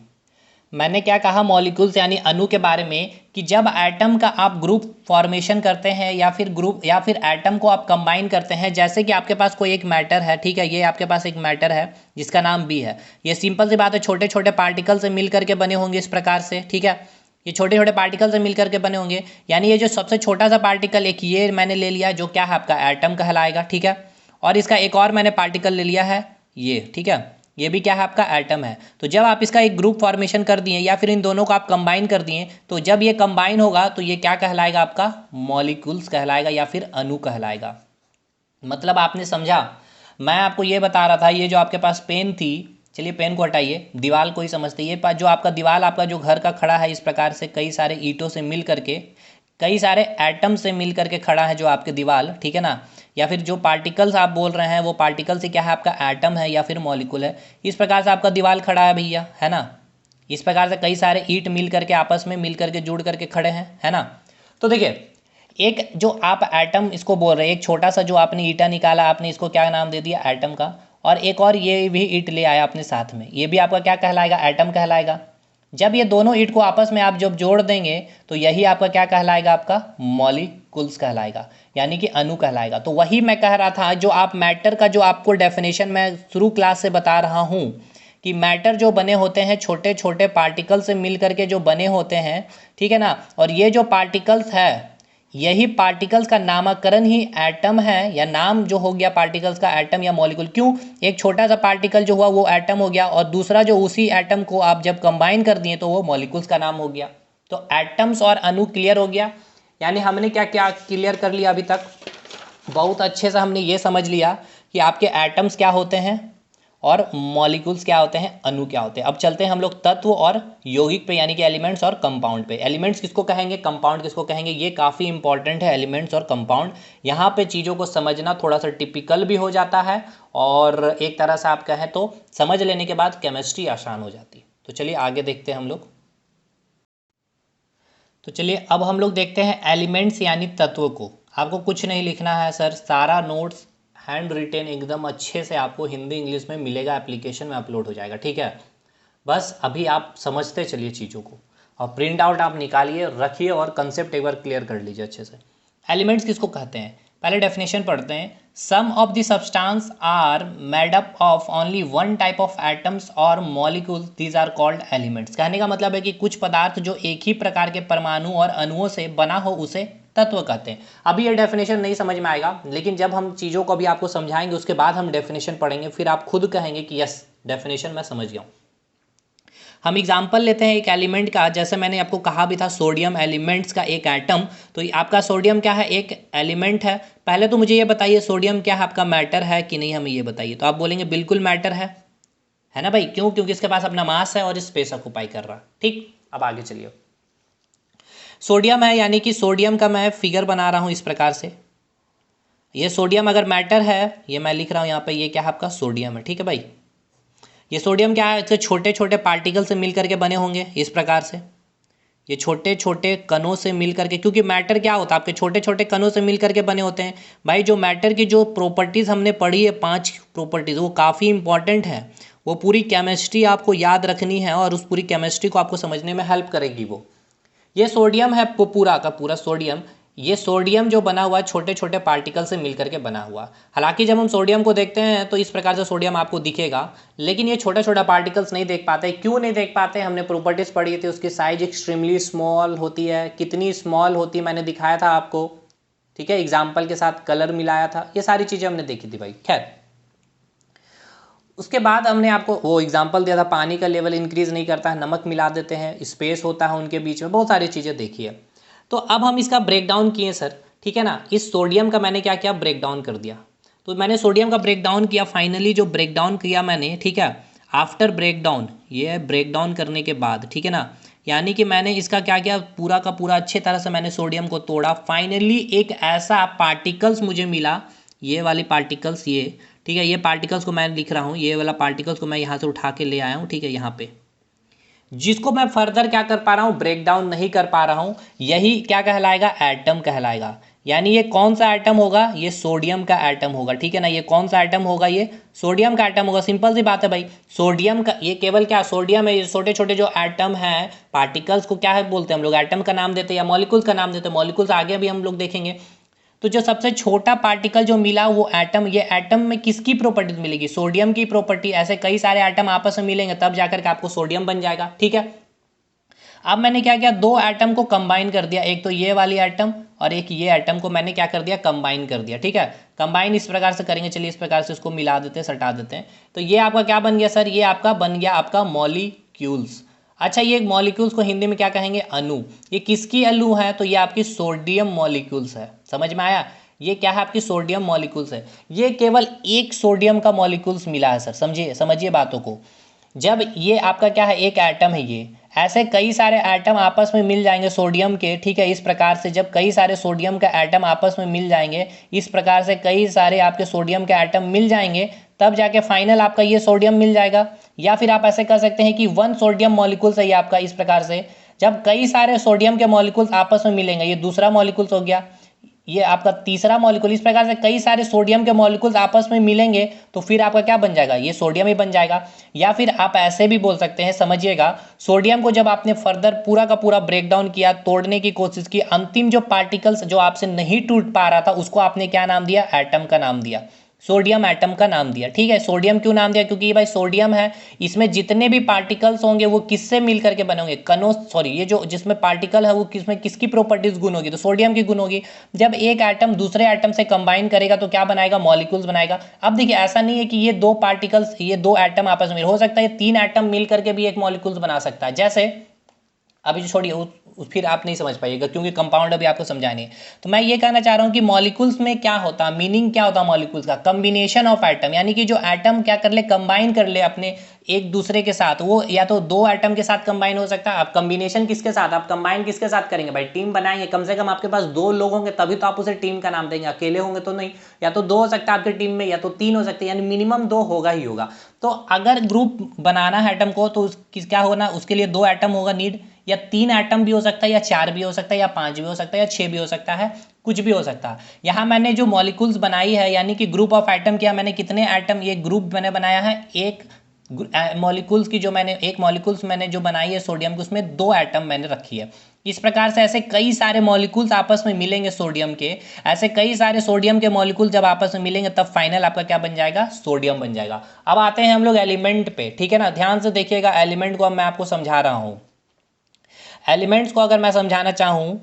मैंने क्या कहा, मॉलिक्यूल्स यानी अणु के बारे में, कि जब एटम का आप ग्रुप फॉर्मेशन करते हैं, या फिर एटम को आप कंबाइन करते हैं, जैसे कि आपके पास कोई एक मैटर है, ठीक है, ये आपके पास एक मैटर है जिसका नाम बी है। ये सिंपल सी बात है, छोटे छोटे पार्टिकल से मिल करके बने होंगे इस प्रकार से, ठीक है। ये छोटे छोटे पार्टिकल से मिल करके बने होंगे, यानी ये जो सबसे छोटा सा पार्टिकल एक ये मैंने ले लिया, जो क्या है आपका एटम कहलाएगा, ठीक है। और इसका एक और मैंने पार्टिकल ले लिया है ये, ठीक है, ये भी क्या है आपका एटम है। तो जब आप इसका एक ग्रुप फॉर्मेशन कर दिए, या फिर इन दोनों को आप कंबाइन कर दिए, तो जब ये कंबाइन होगा तो ये क्या कहलाएगा, आपका मॉलिक्यूल्स कहलाएगा या फिर अणु कहलाएगा। मतलब आपने समझा। मैं आपको ये बता रहा था, ये जो आपके पास पेन थी, चलिए पेन को हटाइए, दीवार को ही समझते, ये जो आपका दीवार आपका जो घर का खड़ा है इस प्रकार से कई सारे ईंटों से मिल करके, कई सारे एटम से मिल करके खड़ा है जो आपके दीवार, ठीक है ना। या फिर जो पार्टिकल्स आप बोल रहे हैं वो पार्टिकल से क्या है, आपका एटम है या फिर मॉलिक्यूल है। इस प्रकार से आपका दीवार खड़ा है भैया, है ना। इस प्रकार से कई सारे ईंट मिल करके आपस में मिल करके जुड़ करके खड़े हैं, है ना। तो देखिए, एक जो आप एटम इसको बोल रहे हैं, एक छोटा सा जो आपने ईटा निकाला, आपने इसको क्या नाम दे दिया, एटम का। और एक और ये भी ईंट ले आया अपने साथ में, ये भी आपका क्या कहलाएगा, एटम कहलाएगा। जब ये दोनों ईंट को आपस में आप जब जोड़ देंगे तो यही आपका क्या कहलाएगा, आपका मॉलिक्यूल्स कहलाएगा, यानी कि अणु कहलाएगा। तो वही मैं कह रहा था, जो आप मैटर का जो आपको डेफिनेशन मैं शुरू क्लास से बता रहा हूँ कि मैटर जो बने होते हैं छोटे छोटे पार्टिकल से मिल करके जो बने होते हैं, ठीक है ना। और ये जो पार्टिकल्स है, यही पार्टिकल्स का नामकरण ही एटम है, या नाम जो हो गया पार्टिकल्स का एटम या मॉलिक्यूल। क्यों, एक छोटा सा पार्टिकल जो हुआ वो एटम हो गया, और दूसरा जो उसी एटम को आप जब कंबाइन कर दिए तो वो मॉलिक्यूल्स का नाम हो गया। तो एटम्स और अणु क्लियर हो गया। यानी हमने क्या क्या क्लियर कर लिया अभी तक, बहुत अच्छे से हमने ये समझ लिया कि आपके एटम्स क्या होते हैं और मॉलिक्यूल्स क्या होते हैं, अणु क्या होते हैं। अब चलते हैं हम लोग तत्व और यौगिक पे, यानी कि एलिमेंट्स और कंपाउंड पे। एलिमेंट्स किसको कहेंगे, कंपाउंड किसको कहेंगे, ये काफ़ी इंपॉर्टेंट है, एलिमेंट्स और कंपाउंड। यहाँ पे चीज़ों को समझना थोड़ा सा टिपिकल भी हो जाता है, और एक तरह से आप कहें तो समझ लेने के बाद केमिस्ट्री आसान हो जाती है। तो चलिए आगे देखते हैं हम लोग। तो चलिए अब हम लोग देखते हैं एलिमेंट्स यानी तत्व को। आपको कुछ नहीं लिखना है सर, सारा नोट्स हैंड रिटेन एकदम अच्छे से आपको हिंदी इंग्लिश में मिलेगा, एप्लीकेशन में अपलोड हो जाएगा, ठीक है। बस अभी आप समझते चलिए चीज़ों को, और प्रिंट आउट आप निकालिए, रखिए, और कंसेप्ट एक बार क्लियर कर लीजिए अच्छे से। एलिमेंट्स किसको कहते हैं, पहले डेफिनेशन पढ़ते हैं। Some of the substance are made up of only one type of atoms और molecules, these are called elements. कहने का मतलब है कि कुछ पदार्थ जो एक ही प्रकार के परमाणु और अणुओं से बना हो उसे तत्व कहते हैं। अभी ये डेफिनेशन नहीं समझ में आएगा, लेकिन जब हम चीज़ों को अभी आपको समझाएंगे उसके बाद हम डेफिनेशन पढ़ेंगे, फिर आप खुद कहेंगे कि यस डेफिनेशन मैं समझ गया हूँ। हम एग्जाम्पल लेते हैं एक एलिमेंट का, जैसे मैंने आपको कहा भी था सोडियम एलिमेंट्स का एक एटम। तो आपका सोडियम क्या है, एक एलिमेंट है। पहले तो मुझे ये बताइए सोडियम क्या है, आपका मैटर है कि नहीं, हमें ये बताइए। तो आप बोलेंगे बिल्कुल मैटर है ना भाई। क्यों, क्योंकि इसके पास अपना मास है और स्पेस ऑक्यूपाई कर रहा है। ठीक, अब आगे चलिए। सोडियम है, यानी कि सोडियम का मैं फिगर बना रहा हूँ इस प्रकार से। ये सोडियम अगर मैटर है, ये मैं लिख रहा हूँ यहाँ पे, ये क्या है आपका सोडियम है, ठीक है भाई। ये सोडियम क्या है, इसके छोटे छोटे पार्टिकल से मिल करके बने होंगे इस प्रकार से, ये छोटे छोटे कणों से मिल करके, क्योंकि मैटर क्या होता है आपके छोटे छोटे कणों से मिल करके बने होते हैं। भाई जो मैटर की जो प्रॉपर्टीज़ हमने पढ़ी है 5 प्रॉपर्टीज़, वो काफ़ी इंपॉर्टेंट है। वो पूरी केमिस्ट्री आपको याद रखनी है, और उस पूरी केमिस्ट्री को आपको समझने में हेल्प करेगी वो। ये सोडियम है पूरा का पूरा सोडियम। ये सोडियम जो बना हुआ है छोटे छोटे पार्टिकल से मिलकर के बना हुआ। हालांकि जब हम सोडियम को देखते हैं तो इस प्रकार से सोडियम आपको दिखेगा, लेकिन ये छोटा छोटा पार्टिकल्स नहीं देख पाते। क्यों नहीं देख पाते, हमने प्रॉपर्टीज़ पढ़ी थी, उसकी साइज एक्सट्रीमली स्मॉल होती है। कितनी स्मॉल होती है मैंने दिखाया था आपको, ठीक है, एग्जाम्पल के साथ कलर मिलाया था, ये सारी चीज़ें हमने देखी थी भाई। खैर, उसके बाद हमने आपको वो एग्जाम्पल दिया था, पानी का लेवल इंक्रीज़ नहीं करता है, नमक मिला देते हैं, स्पेस होता है उनके बीच में, बहुत सारी चीज़ें देखी है। तो अब हम इसका ब्रेक डाउन किए सर, ठीक है ना। इस सोडियम का मैंने क्या किया, ब्रेक डाउन कर दिया। तो मैंने सोडियम का ब्रेक डाउन किया, फाइनली जो ब्रेक डाउन किया मैंने, ठीक है, आफ्टर ब्रेक डाउन, ये ब्रेक डाउन करने के बाद, ठीक है ना, यानी कि मैंने इसका क्या किया, पूरा का पूरा अच्छे तरह से मैंने सोडियम को तोड़ा। फाइनली एक ऐसा पार्टिकल्स मुझे मिला, ये वाली पार्टिकल्स, ये ठीक है, ये पार्टिकल्स को मैं लिख रहा हूँ, ये वाला पार्टिकल्स को मैं यहाँ से उठा के ले आया हूँ, ठीक है, यहाँ पे, जिसको मैं फर्दर क्या कर पा रहा हूँ, ब्रेक डाउन नहीं कर पा रहा हूँ। यही क्या कहलाएगा, एटम कहलाएगा। यानी ये कौन सा एटम होगा, ये सोडियम का एटम होगा, ठीक है ना। ये कौन सा एटम होगा, ये सोडियम का एटम होगा। सिंपल सी बात है भाई, सोडियम का ये केवल क्या सोडियम है, ये छोटे छोटे जो एटम है पार्टिकल्स को क्या है बोलते हैं हम लोग, एटम का नाम देते हैं या मॉलिक्यूल्स का नाम देते हैं। मॉलिक्यूल्स आगे भी हम लोग देखेंगे। तो जो सबसे छोटा पार्टिकल जो मिला वो एटम, ये एटम में किसकी प्रॉपर्टी मिलेगी, सोडियम की प्रॉपर्टी। ऐसे कई सारे एटम आपस में मिलेंगे तब जाकर के आपको सोडियम बन जाएगा, ठीक है। अब मैंने क्या किया, 2 एटम को कंबाइन कर दिया, एक तो ये वाली एटम और एक ये एटम को मैंने क्या कर दिया, कंबाइन कर दिया, ठीक है। कंबाइन इस प्रकार से करेंगे, चलिए इस प्रकार से इसको मिला देते हैं, सटा देते हैं। तो ये आपका क्या बन गया सर, ये आपका बन गया आपका मॉलिक्यूल्स। अच्छा, ये मॉलिक्यूल्स को हिंदी में क्या कहेंगे, अणु। ये किसकी अणु है, तो ये आपकी सोडियम मॉलिक्यूल्स है। समझ में आया, ये क्या है, आपकी सोडियम मॉलिक्यूल्स है। ये केवल एक सोडियम का मॉलिक्यूल्स मिला है सर, समझिए समझिए बातों को। जब ये आपका क्या है, एक एटम है, ये ऐसे कई सारे एटम आपस में मिल जाएंगे सोडियम के, ठीक है। इस प्रकार से जब कई सारे सोडियम के एटम आपस में मिल जाएंगे, इस प्रकार से कई सारे आपके सोडियम के एटम मिल जाएंगे, तब जाके फाइनल आपका ये सोडियम मिल जाएगा। या फिर आप ऐसे कह सकते हैं कि 1 सोडियम मॉलिक्यूल से ही आपका इस प्रकार से जब कई सारे सोडियम के मॉलिक्यूल्स आपस में मिलेंगे, ये दूसरा मॉलिक्यूल्स हो गया, ये आपका तीसरा मॉलिक्यूल, इस प्रकार से कई सारे सोडियम के मॉलिक्यूल्स आपस में मिलेंगे तो फिर आपका क्या बन जाएगा, ये सोडियम ही बन जाएगा। या फिर आप ऐसे भी बोल सकते हैं, समझिएगा, सोडियम को जब आपने फर्दर पूरा का पूरा ब्रेक डाउन किया, तोड़ने की कोशिश की, अंतिम जो पार्टिकल्स जो आपसे नहीं टूट पा रहा था उसको आपने क्या नाम दिया, एटम का नाम दिया, सोडियम एटम का नाम दिया। ठीक है, सोडियम क्यों नाम दिया, क्योंकि ये भाई सोडियम है, इसमें जितने भी पार्टिकल्स होंगे वो किससे मिल करके बने होंगे, ये जो जिसमें पार्टिकल है वो किसमें किसकी प्रॉपर्टीज गुण होगी, तो सोडियम की गुण होगी। जब एक एटम दूसरे एटम से कंबाइन करेगा तो क्या बनाएगा, मॉलिक्यूल्स बनाएगा। अब देखिए ऐसा नहीं है कि ये दो पार्टिकल्स, ये दो एटम आपस में, हो सकता है ये 3 एटम मिल करके भी एक मॉलिक्यूल्स बना सकता है। जैसे अभी जो छोड़िए, फिर आप नहीं समझ पाइएगा क्योंकि कंपाउंड अभी आपको समझानी है। तो मैं ये कहना चाह रहा हूँ कि मॉलिक्यूल्स में क्या होता है, मीनिंग क्या होता है मॉलिक्यूल्स का, कम्बिनेशन ऑफ एटम, यानी कि जो एटम क्या कर ले, कंबाइन कर ले अपने एक दूसरे के साथ। वो या तो दो एटम के साथ कंबाइन हो सकता है। आप कम्बिनेशन किसके साथ, आप कंबाइन किसके साथ करेंगे भाई, टीम बनाएंगे, कम से कम आपके पास 2 लोग होंगे तभी तो आप उसे टीम का नाम देंगे, अकेले होंगे तो नहीं। या तो 2 हो सकता है आपकी टीम में, या तो 3 हो सकते हैं, यानी मिनिमम 2 होगा ही होगा। तो अगर ग्रुप बनाना है एटम को तो क्या होना, उसके लिए 2 एटम होगा नीड, या 3 एटम भी हो सकता है, या 4 भी हो सकता है, या 5 भी हो सकता है, या 6 भी हो सकता है, कुछ भी हो सकता है। यहाँ मैंने जो मॉलिक्यूल्स बनाई है, यानी कि ग्रुप ऑफ एटम किया, मैंने कितने एटम, ये ग्रुप मैंने बनाया है, एक मॉलिक्यूल्स की जो मैंने एक मॉलिक्यूल्स मैंने जो बनाई है सोडियम की, उसमें 2 एटम मैंने रखी है। इस प्रकार से ऐसे कई सारे मॉलिक्यूल्स आपस में मिलेंगे सोडियम के, ऐसे कई सारे सोडियम के मॉलिक्यूल जब आपस में मिलेंगे तब फाइनल आपका क्या बन जाएगा, सोडियम बन जाएगा। अब आते हैं हम लोग एलिमेंट पे, ठीक है ना, ध्यान से देखिएगा, एलिमेंट को अब मैं आपको समझा रहा हूँ। एलिमेंट्स को अगर मैं समझाना चाहूं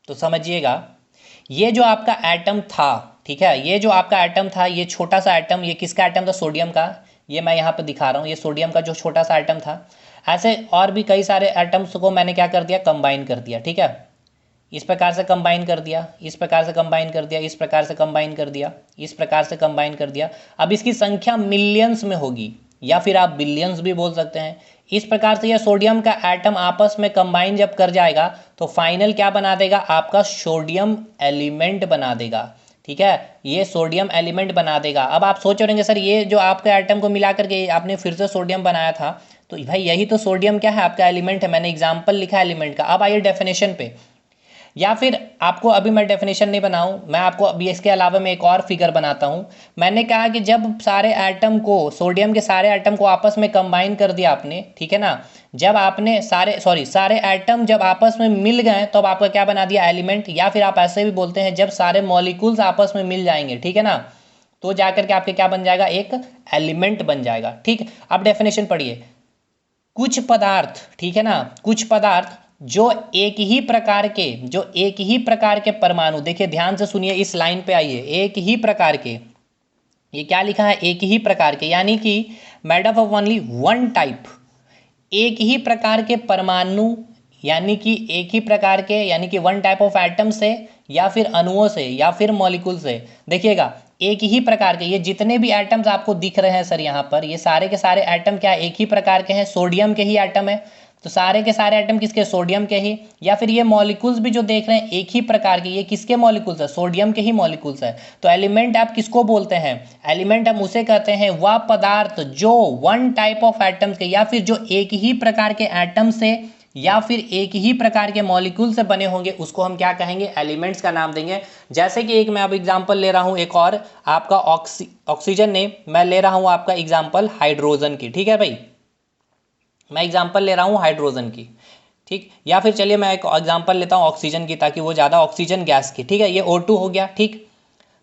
तो समझिएगा, ये जो आपका एटम था, ठीक है, ये जो आपका एटम था, ये छोटा सा एटम, ये किसका एटम था, सोडियम का। ये मैं यहाँ पे दिखा रहा हूँ, ये सोडियम का जो छोटा सा एटम था। ऐसे और भी कई सारे एटम्स को मैंने क्या कर दिया, कंबाइन कर दिया। ठीक है, इस प्रकार से कंबाइन कर दिया, इस प्रकार से कंबाइन कर दिया, इस प्रकार से कंबाइन कर दिया, इस प्रकार से कंबाइन कर दिया। अब इसकी संख्या मिलियंस में होगी, या फिर आप बिलियंस भी बोल सकते हैं। इस प्रकार से यह सोडियम का एटम आपस में कंबाइन जब कर जाएगा तो फाइनल क्या बना देगा, आपका सोडियम एलिमेंट बना देगा। ठीक है, ये सोडियम एलिमेंट बना देगा। अब आप सोच रहे होंगे सर ये जो आपके एटम को मिला करके आपने फिर से सोडियम बनाया था, तो भाई यही तो सोडियम क्या है, आपका एलिमेंट है, मैंने एग्जाम्पल लिखा है एलिमेंट का। अब आइए डेफिनेशन पे, या फिर आपको अभी मैं डेफिनेशन नहीं बनाऊं, मैं आपको अभी इसके अलावा मैं एक और फिगर बनाता हूं। मैंने कहा कि जब सारे एटम को, सोडियम के सारे एटम को आपस में कंबाइन कर दिया आपने, ठीक है ना, जब आपने सारे एटम जब आपस में मिल गए तो अब आपका क्या बना दिया, एलिमेंट। या फिर आप ऐसे भी बोलते हैं जब सारे मॉलिक्यूल्स आपस में मिल जाएंगे, ठीक है ना, तो जाकर के आपके क्या बन जाएगा, एक एलिमेंट बन जाएगा। ठीक, अब डेफिनेशन पढ़िए, कुछ पदार्थ, ठीक है ना, कुछ पदार्थ जो एक ही प्रकार के परमाणु, देखिए ध्यान से सुनिए, इस लाइन पे आइए, एक ही प्रकार के, ये क्या लिखा है, एक ही प्रकार के, यानी कि made up of only one type, एक ही प्रकार के परमाणु, यानी कि एक ही प्रकार के, यानी कि वन टाइप ऑफ एटम से, या फिर अणुओं से, या फिर मॉलिक्यूल से। देखिएगा एक ही प्रकार के, ये जितने भी एटम्स आपको दिख रहे हैं सर यहाँ पर, ये सारे के सारे एटम क्या एक ही प्रकार के हैं, सोडियम के ही एटम है। तो सारे के सारे एटम किसके, सोडियम के ही। या फिर ये मॉलिक्यूल्स भी जो देख रहे हैं एक ही प्रकार के, ये किसके मॉलिक्यूल्स है, सोडियम के ही मॉलिक्यूल्स है। तो एलिमेंट आप किसको बोलते हैं, एलिमेंट हम उसे कहते हैं वह पदार्थ जो वन टाइप ऑफ एटम्स के, या फिर जो एक ही प्रकार के एटम से, या फिर एक ही प्रकार के मॉलिक्यूल से बने होंगे, उसको हम क्या कहेंगे, एलिमेंट्स का नाम देंगे। जैसे कि एक मैं अब एग्जांपल ले रहा हूं, एक और आपका ऑक्सीजन ने, मैं ले रहा हूं आपका एग्जांपल हाइड्रोजन की। ठीक है भाई, मैं एग्जांपल ले रहा हूं हाइड्रोजन की, ठीक। या फिर चलिए मैं एक एग्जांपल लेता हूं ऑक्सीजन की, ताकि वो ज़्यादा, ऑक्सीजन गैस की, ठीक है, ये O2 हो गया। ठीक,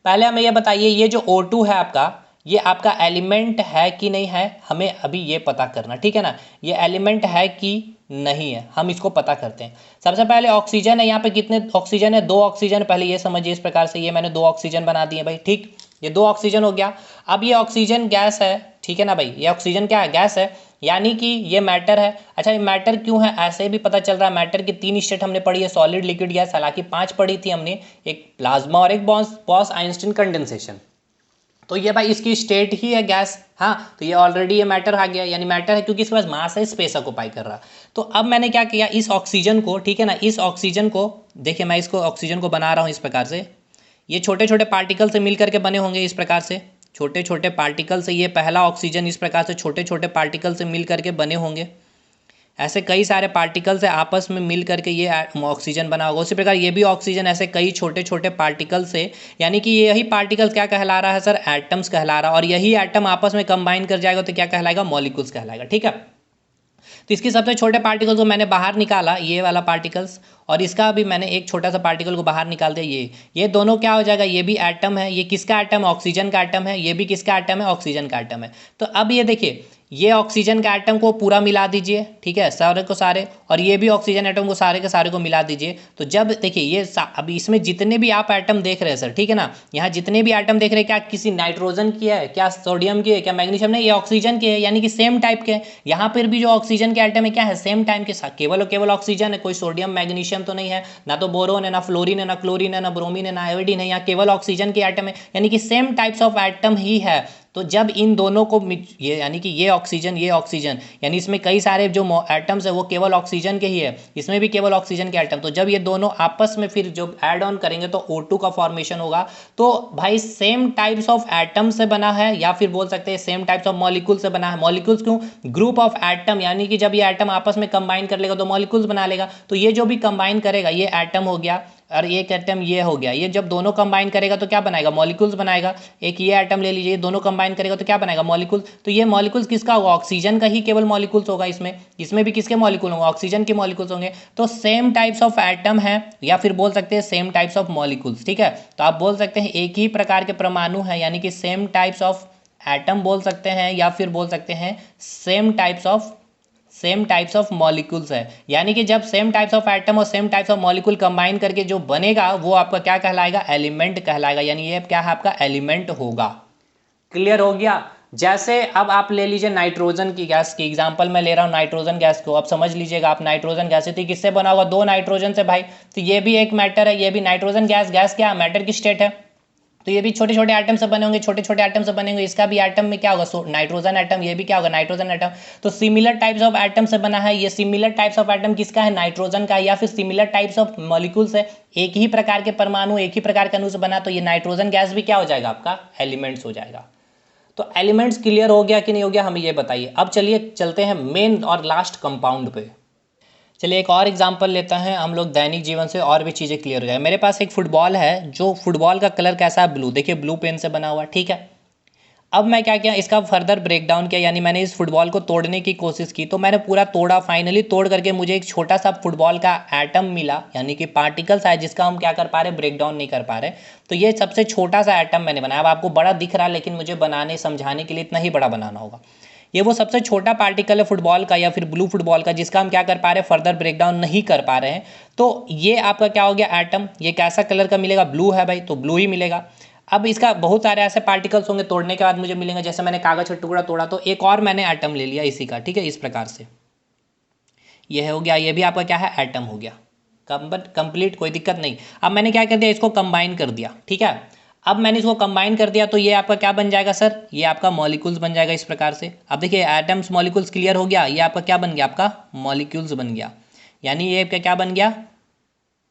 पहले हमें ये बताइए, ये जो O2 है आपका, ये आपका एलिमेंट है कि नहीं है, हमें अभी ये पता करना, ठीक है ना, ये एलिमेंट है कि नहीं है, हम इसको पता करते हैं। सबसे पहले ऑक्सीजन है, यहाँ पे कितने ऑक्सीजन है, 2 ऑक्सीजन, पहले ये समझिए, इस प्रकार से ये मैंने 2 ऑक्सीजन बना दिए भाई। ठीक, ये 2 ऑक्सीजन हो गया। अब ये ऑक्सीजन गैस है, ठीक है ना भाई, ये ऑक्सीजन क्या है, गैस है, यानी कि ये मैटर है। अच्छा, ये मैटर क्यों है, ऐसे भी पता चल रहा है, मैटर की 3 स्टेट हमने पढ़ी है, सॉलिड, लिक्विड, गैस, हालांकि 5 पढ़ी थी हमने, एक प्लाज्मा और एक बॉस आइंस्टीन कंडेंसेशन। तो ये भाई इसकी स्टेट ही है गैस, हाँ, तो ये ऑलरेडी ये मैटर आ गया, यानी मैटर है क्योंकि इसके पास मास है, स्पेस ऑक्युपाई कर रहा। तो अब मैंने क्या किया, इस ऑक्सीजन को, ठीक है ना, इस ऑक्सीजन को देखिए, मैं इसको ऑक्सीजन को बना रहा हूँ इस प्रकार से, ये छोटे छोटे पार्टिकल से मिल करके बने होंगे, इस प्रकार से छोटे छोटे पार्टिकल से, ये पहला ऑक्सीजन इस प्रकार से छोटे छोटे पार्टिकल से मिल करके बने होंगे, ऐसे कई सारे पार्टिकल्स है आपस में मिल करके ये ऑक्सीजन बना होगा। उसी प्रकार ये भी ऑक्सीजन ऐसे कई छोटे छोटे पार्टिकल्स से, यानी कि यही पार्टिकल्स क्या कहला रहा है सर, एटम्स कहला रहा है। और यही एटम आपस में कंबाइन कर जाएगा तो क्या कहलाएगा, मॉलिक्यूल्स कहलाएगा। ठीक है, तो इसके सबसे छोटे पार्टिकल को मैंने बाहर निकाला, ये वाला पार्टिकल्स, और इसका भी मैंने एक छोटा सा पार्टिकल को बाहर निकाल दिया। ये दोनों क्या हो जाएगा, ये भी एटम है। ये किसका एटम है, ऑक्सीजन का एटम है। ये भी किसका एटम है, ऑक्सीजन का एटम है। तो अब ये देखिए, ये ऑक्सीजन का एटम को पूरा मिला दीजिए, ठीक है, सारे को सारे, और ये भी ऑक्सीजन एटम को सारे के सारे को मिला दीजिए। तो जब देखिए ये अब इसमें जितने भी आप एटम देख रहे हैं सर, ठीक है ना, यहाँ जितने भी एटम देख रहे हैं, क्या किसी नाइट्रोजन की है, क्या सोडियम की है, क्या मैग्नीशियम नहीं, ये ऑक्सीजन के है, यानी कि सेम टाइप के। यहाँ पर भी जो ऑक्सीजन के एटम है क्या है, सेम टाइम के साथ, केवल और केवल ऑक्सीजन है, कोई सोडियम मैग्नीशियम तो नहीं है, ना तो बोरोन है, ना फ्लोरीन है, ना क्लोरीन है, ना ब्रोमीन है, ना आयोडीन है। यहाँ केवल ऑक्सीजन के एटम है, यानी कि सेम टाइप्स ऑफ एटम ही है। तो जब इन दोनों को ये यानी कि ये ऑक्सीजन यानी इसमें कई सारे जो एटम्स है वो केवल ऑक्सीजन के ही है, इसमें भी केवल ऑक्सीजन के एटम। तो जब ये दोनों आपस में फिर जो ऐड ऑन करेंगे तो O2 का फॉर्मेशन होगा। तो भाई सेम टाइप्स ऑफ एटम से बना है, या फिर बोल सकते हैं सेम टाइप्स ऑफ मॉलिक्यूल से बना है। मॉलिक्यूल्स क्यों, ग्रुप ऑफ एटम, यानी कि जब ये एटम आपस में कंबाइन कर लेगा तो मॉलिक्यूल्स बना लेगा। तो ये जो भी कंबाइन करेगा, ये एटम हो गया और एक एटम ये हो गया, ये जब दोनों कंबाइन करेगा तो क्या बनाएगा, मॉलिक्यूल्स बनाएगा। एक ये एटम ले लीजिए, दोनों कंबाइन करेगा तो क्या बनाएगा, मॉलिक्यूल। तो ये मॉलिक्यूल्स किसका होगा, ऑक्सीजन का ही केवल मॉलिक्यूल्स होगा। इसमें भी किसके मॉलिक्यूल होंगे, ऑक्सीजन के मॉलिक्यूल्स होंगे। तो सेम टाइप्स ऑफ एटम है, या फिर बोल सकते हैं सेम टाइप्स ऑफ मॉलिक्यूल्स। ठीक है, तो आप बोल सकते हैं एक ही प्रकार के परमाणु है, यानी कि सेम टाइप्स ऑफ एटम बोल सकते हैं, या फिर बोल सकते हैं सेम टाइप्स ऑफ मॉलिक्यूल्स है। यानी कि जब सेम टाइप्स ऑफ एटम और same types of molecule combine करके जो बनेगा वो आपका क्या कहलाएगा, एलिमेंट कहलाएगा। यानी ये क्या है, आपका एलिमेंट होगा। क्लियर हो गया। जैसे अब आप ले लीजिए नाइट्रोजन की गैस की एग्जांपल मैं ले रहा हूँ, नाइट्रोजन गैस को अब समझ लीजिएगा आप। नाइट्रोजन गैस थी किससे बना हुआ, दो नाइट्रोजन से भाई। तो ये भी एक मैटर है, ये भी नाइट्रोजन गैस क्या मैटर की स्टेट है। तो ये भी छोटे छोटे एटम से बने होंगे, छोटे छोटे एटम से बने होंगे। इसका भी एटम में क्या होगा, नाइट्रोजन एटम, ये भी क्या होगा, नाइट्रोजन एटम। तो सिमिलर टाइप्स ऑफ एटम से बना है। ये सिमिलर टाइप्स ऑफ एटम किसका है, नाइट्रोजन का, या फिर सिमिलर टाइप्स ऑफ मॉलिक्यूल्स है, एक ही प्रकार के परमाणु, एक ही प्रकार के अणु से बना। तो ये नाइट्रोजन गैस भी क्या हो जाएगा, आपका एलिमेंट्स हो जाएगा। तो एलिमेंट्स क्लियर हो गया कि नहीं हो गया, हमें ये बताइए। अब चलिए चलते हैं मेन और लास्ट कंपाउंड पे। चलिए एक और एग्जांपल लेते हैं हम लोग दैनिक जीवन से, और भी चीज़ें क्लियर हो जाए। मेरे पास एक फुटबॉल है, जो फुटबॉल का कलर कैसा है, ब्लू। देखिए ब्लू पेन से बना हुआ, ठीक है। अब मैं क्या किया, इसका फर्दर ब्रेक डाउन किया, यानी मैंने इस फुटबॉल को तोड़ने की कोशिश की। तो मैंने पूरा तोड़ा, फाइनली तोड़ करके मुझे एक छोटा सा फुटबॉल का एटम मिला, यानी कि पार्टिकल्स है, जिसका हम क्या कर पा रहे, ब्रेक डाउन नहीं कर पा रहे। तो ये सबसे छोटा सा एटम मैंने बनाया। अब आपको बड़ा दिख रहा है, लेकिन मुझे बनाने समझाने के लिए इतना ही बड़ा बनाना होगा। ये वो सबसे छोटा पार्टिकल है फुटबॉल का, या फिर ब्लू फुटबॉल का, जिसका हम क्या कर पा रहे हैं, फर्दर ब्रेकडाउन नहीं कर पा रहे हैं। तो ये आपका क्या हो गया, एटम। ये कैसा कलर का मिलेगा, ब्लू है भाई, तो ब्लू ही मिलेगा। अब इसका बहुत सारे ऐसे पार्टिकल्स होंगे, तोड़ने के बाद मुझे मिलेंगे। जैसे मैंने कागज का टुकड़ा तोड़ा तो एक और मैंने एटम ले लिया इसी का, ठीक है, इस प्रकार से ये हो गया। ये भी आपका क्या है, एटम हो गया, कंप्लीट, कोई दिक्कत नहीं। अब मैंने क्या कर दिया, इसको कंबाइन कर दिया, ठीक है। अब मैंने इसको कंबाइन कर दिया तो ये आपका क्या बन जाएगा सर, ये आपका मॉलिक्यूल्स बन जाएगा इस प्रकार से। अब देखिए एटम्स मॉलिक्यूल्स क्लियर हो गया, ये आपका क्या बन गया, आपका मॉलिक्यूल्स बन गया। यानी ये आपका क्या बन गया,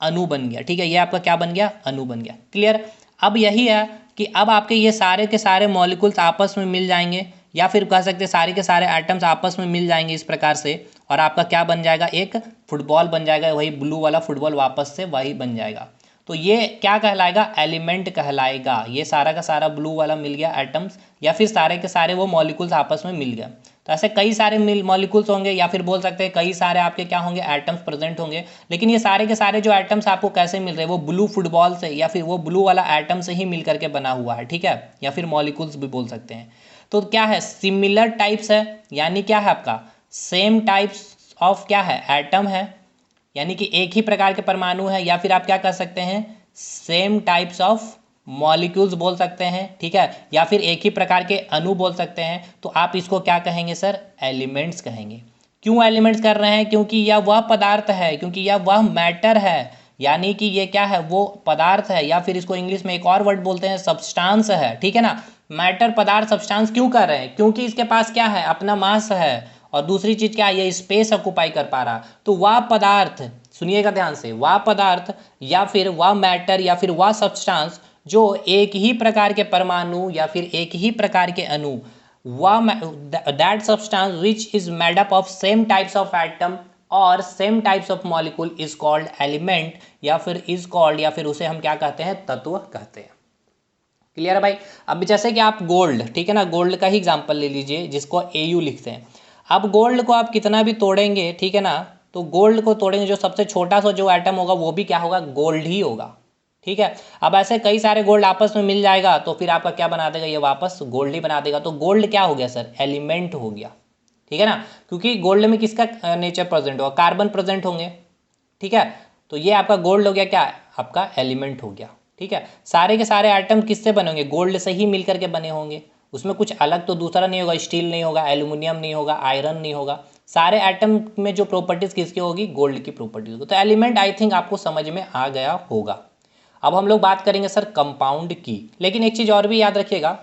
अणु बन गया, ठीक है। ये आपका क्या बन गया, अणु बन गया। क्लियर। अब यही है कि अब आपके ये सारे के सारे मॉलिक्यूल्स आपस में मिल जाएंगे, या फिर कह सकते हैं सारे के सारे एटम्स आपस में मिल जाएंगे इस प्रकार से, और आपका क्या बन जाएगा, एक फुटबॉल बन जाएगा। वही ब्लू वाला फुटबॉल वापस से वही बन जाएगा। तो ये क्या कहलाएगा, एलिमेंट कहलाएगा। ये सारा का सारा ब्लू वाला मिल गया एटम्स, या फिर सारे के सारे वो मॉलिक्यूल्स आपस में मिल गए। तो ऐसे कई सारे मॉलिक्यूल्स होंगे, या फिर बोल सकते हैं कई सारे आपके क्या होंगे, एटम्स प्रेजेंट होंगे। लेकिन ये सारे के सारे जो एटम्स आपको कैसे मिल रहे हैं, वो ब्लू फुटबॉल से, या फिर वो ब्लू वाला एटम से ही मिल करके बना हुआ है, ठीक है, या फिर मॉलिक्यूल्स भी बोल सकते हैं। तो क्या है, सिमिलर टाइप्स है, यानी क्या है आपका सेम टाइप्स ऑफ क्या है, एटम है, यानी कि एक ही प्रकार के परमाणु है, या फिर आप क्या कर सकते हैं, सेम टाइप्स ऑफ मॉलिक्यूल्स बोल सकते हैं, ठीक है, या फिर एक ही प्रकार के अणु बोल सकते हैं। तो आप इसको क्या कहेंगे सर, एलिमेंट्स कहेंगे। क्यों एलिमेंट्स कर रहे हैं, क्योंकि यह वह पदार्थ है, क्योंकि यह वह मैटर है, यानी कि ये क्या है, वो पदार्थ है, या फिर इसको इंग्लिश में एक और वर्ड बोलते हैं, सब्सटेंस है, ठीक है ना। मैटर, पदार्थ, सब्सटेंस क्यों कर रहे हैं, क्योंकि इसके पास क्या है, अपना मास है, और दूसरी चीज क्या है, ये स्पेस ऑक्युपाई कर पा रहा। तो वह पदार्थ, सुनिएगा ध्यान से, वह पदार्थ या फिर वह मैटर या फिर वह सब्सटेंस जो एक ही प्रकार के परमाणु या फिर एक ही प्रकार के अणु that substance which is made up of same types of atom और same types of molecule is called element, या फिर इज कॉल्ड, या फिर उसे हम क्या कहते हैं, तत्व कहते हैं। क्लियर है भाई। अब जैसे कि आप गोल्ड, ठीक है ना, गोल्ड का ही एग्जांपल ले लीजिए जिसको AU लिखते हैं। अब गोल्ड को आप कितना भी तोड़ेंगे, ठीक है ना, तो गोल्ड को तोड़ेंगे, जो सबसे छोटा सा जो एटम होगा वो भी क्या होगा, गोल्ड ही होगा। ठीक है। अब ऐसे कई सारे गोल्ड आपस में मिल जाएगा तो फिर आपका क्या बना देगा, ये वापस गोल्ड ही बना देगा। तो गोल्ड क्या हो गया सर, एलिमेंट हो गया। ठीक है ना, क्योंकि गोल्ड में किसका नेचर प्रेजेंट होगा, कार्बन प्रेजेंट होंगे। ठीक है, तो ये आपका गोल्ड हो गया, क्या आपका एलिमेंट हो गया। ठीक है, सारे के सारे आइटम किससे बने होंगे, गोल्ड से ही मिल करके बने होंगे। उसमें कुछ अलग तो दूसरा नहीं होगा, स्टील नहीं होगा, एल्यूमिनियम नहीं होगा, आयरन नहीं होगा। सारे एटम में जो प्रॉपर्टीज किसकी होगी, गोल्ड की प्रॉपर्टीज होगी। तो एलिमेंट आई थिंक आपको समझ में आ गया होगा। अब हम लोग बात करेंगे सर कंपाउंड की, लेकिन एक चीज़ और भी याद रखिएगा,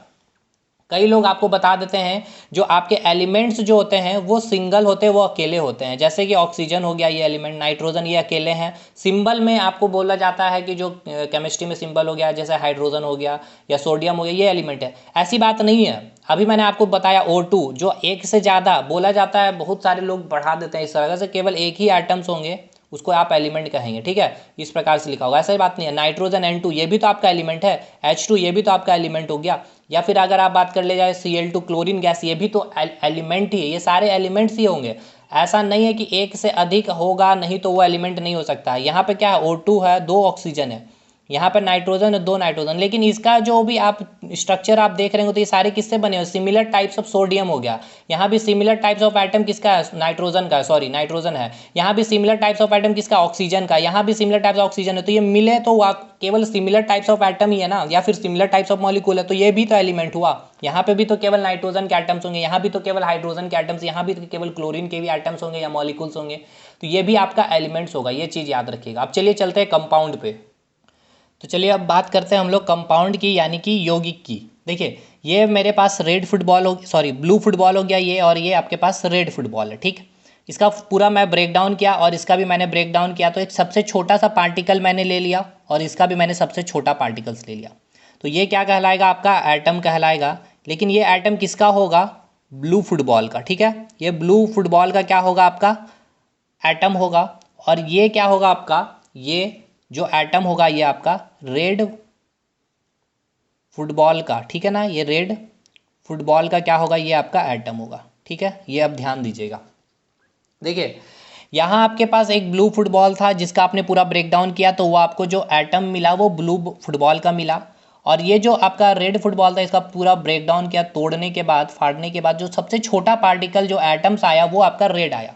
कई लोग आपको बता देते हैं जो आपके एलिमेंट्स जो होते हैं वो सिंगल होते हैं, वो अकेले होते हैं। जैसे कि ऑक्सीजन हो गया ये एलिमेंट, नाइट्रोजन ये अकेले हैं। सिंबल में आपको बोला जाता है कि जो केमिस्ट्री में सिंबल हो गया, जैसे हाइड्रोजन हो गया या सोडियम हो गया, ये एलिमेंट है। ऐसी बात नहीं है। अभी मैंने आपको बताया O2 जो एक से ज़्यादा बोला जाता है, बहुत सारे लोग बढ़ा देते हैं इस तरह से, केवल एक ही आइटम्स होंगे उसको आप एलिमेंट कहेंगे। ठीक है, इस प्रकार से लिखा होगा, ऐसा ही बात नहीं है। नाइट्रोजन N2 ये भी तो आपका एलिमेंट है, H2 ये भी तो आपका एलिमेंट हो गया। या फिर अगर आप बात कर ले जाए Cl2 क्लोरीन गैस, ये भी तो एलिमेंट ही है। ये सारे एलिमेंट्स ही होंगे, ऐसा नहीं है कि एक से अधिक होगा नहीं तो वो एलिमेंट नहीं हो सकता है। यहाँ पे क्या है, O2 है, 2 ऑक्सीजन है, यहाँ पर नाइट्रोजन है, 2 नाइट्रोजन। लेकिन इसका जो भी आप स्ट्रक्चर आप देख रहे हो तो ये सारे किससे बने हो, सिमिलर टाइप्स ऑफ सोडियम हो गया। यहाँ भी सिमिलर टाइप्स ऑफ एटम किसका है, नाइट्रोजन का, सॉरी नाइट्रोजन है। यहाँ भी सिमिलर टाइप्स ऑफ एटम किसका, ऑक्सीजन का। यहाँ भी सिमिलर टाइप्स ऑफ ऑक्सीजन है। तो ये मिले तो केवल सिमिलर टाइप्स ऑफ एटम ही है ना, या फिर सिमिलर टाइप्स ऑफ मॉलिक्यूल है, तो ये भी तो एलिमेंट हुआ। यहाँ पे भी तो केवल नाइट्रोजन के एटम्स होंगे, यहाँ भी तो केवल हाइड्रोजन के एटम्स, यहाँ भी तो केवल क्लोरीन के भी एटम्स होंगे या मॉलिक्यूल्स होंगे। तो ये भी आपका एलिमेंट्स होगा, ये चीज़ याद रखिएगा। अब चलिए चलते हैं कंपाउंड पे। तो चलिए अब बात करते हैं हम लोग कंपाउंड की, यानी कि यौगिक की। देखिए ये मेरे पास रेड फुटबॉल हो, सॉरी ब्लू फुटबॉल हो गया ये, और ये आपके पास रेड फुटबॉल है। ठीक, इसका पूरा मैं ब्रेक डाउन किया और इसका भी मैंने ब्रेक डाउन किया। तो एक सबसे छोटा सा पार्टिकल मैंने ले लिया और इसका भी मैंने सबसे छोटा पार्टिकल्स ले लिया। तो ये क्या कहलाएगा, आपका एटम कहलाएगा। लेकिन ये एटम किसका होगा, ब्लू फुटबॉल का। ठीक है, ये ब्लू फुटबॉल का क्या होगा, आपका एटम होगा। और ये क्या होगा आपका, ये जो एटम होगा ये आपका रेड फुटबॉल का। ठीक है ना, ये रेड फुटबॉल का क्या होगा, ये आपका एटम होगा। ठीक है, ये अब ध्यान दीजिएगा। देखिए यहाँ आपके पास एक ब्लू फुटबॉल था जिसका आपने पूरा ब्रेक डाउन किया, तो वो आपको जो एटम मिला वो ब्लू फुटबॉल का मिला। और ये जो आपका रेड फुटबॉल था इसका पूरा ब्रेक डाउन किया, तोड़ने के बाद, फाड़ने के बाद जो सबसे छोटा पार्टिकल जो एटम्स आया वो आपका रेड आया।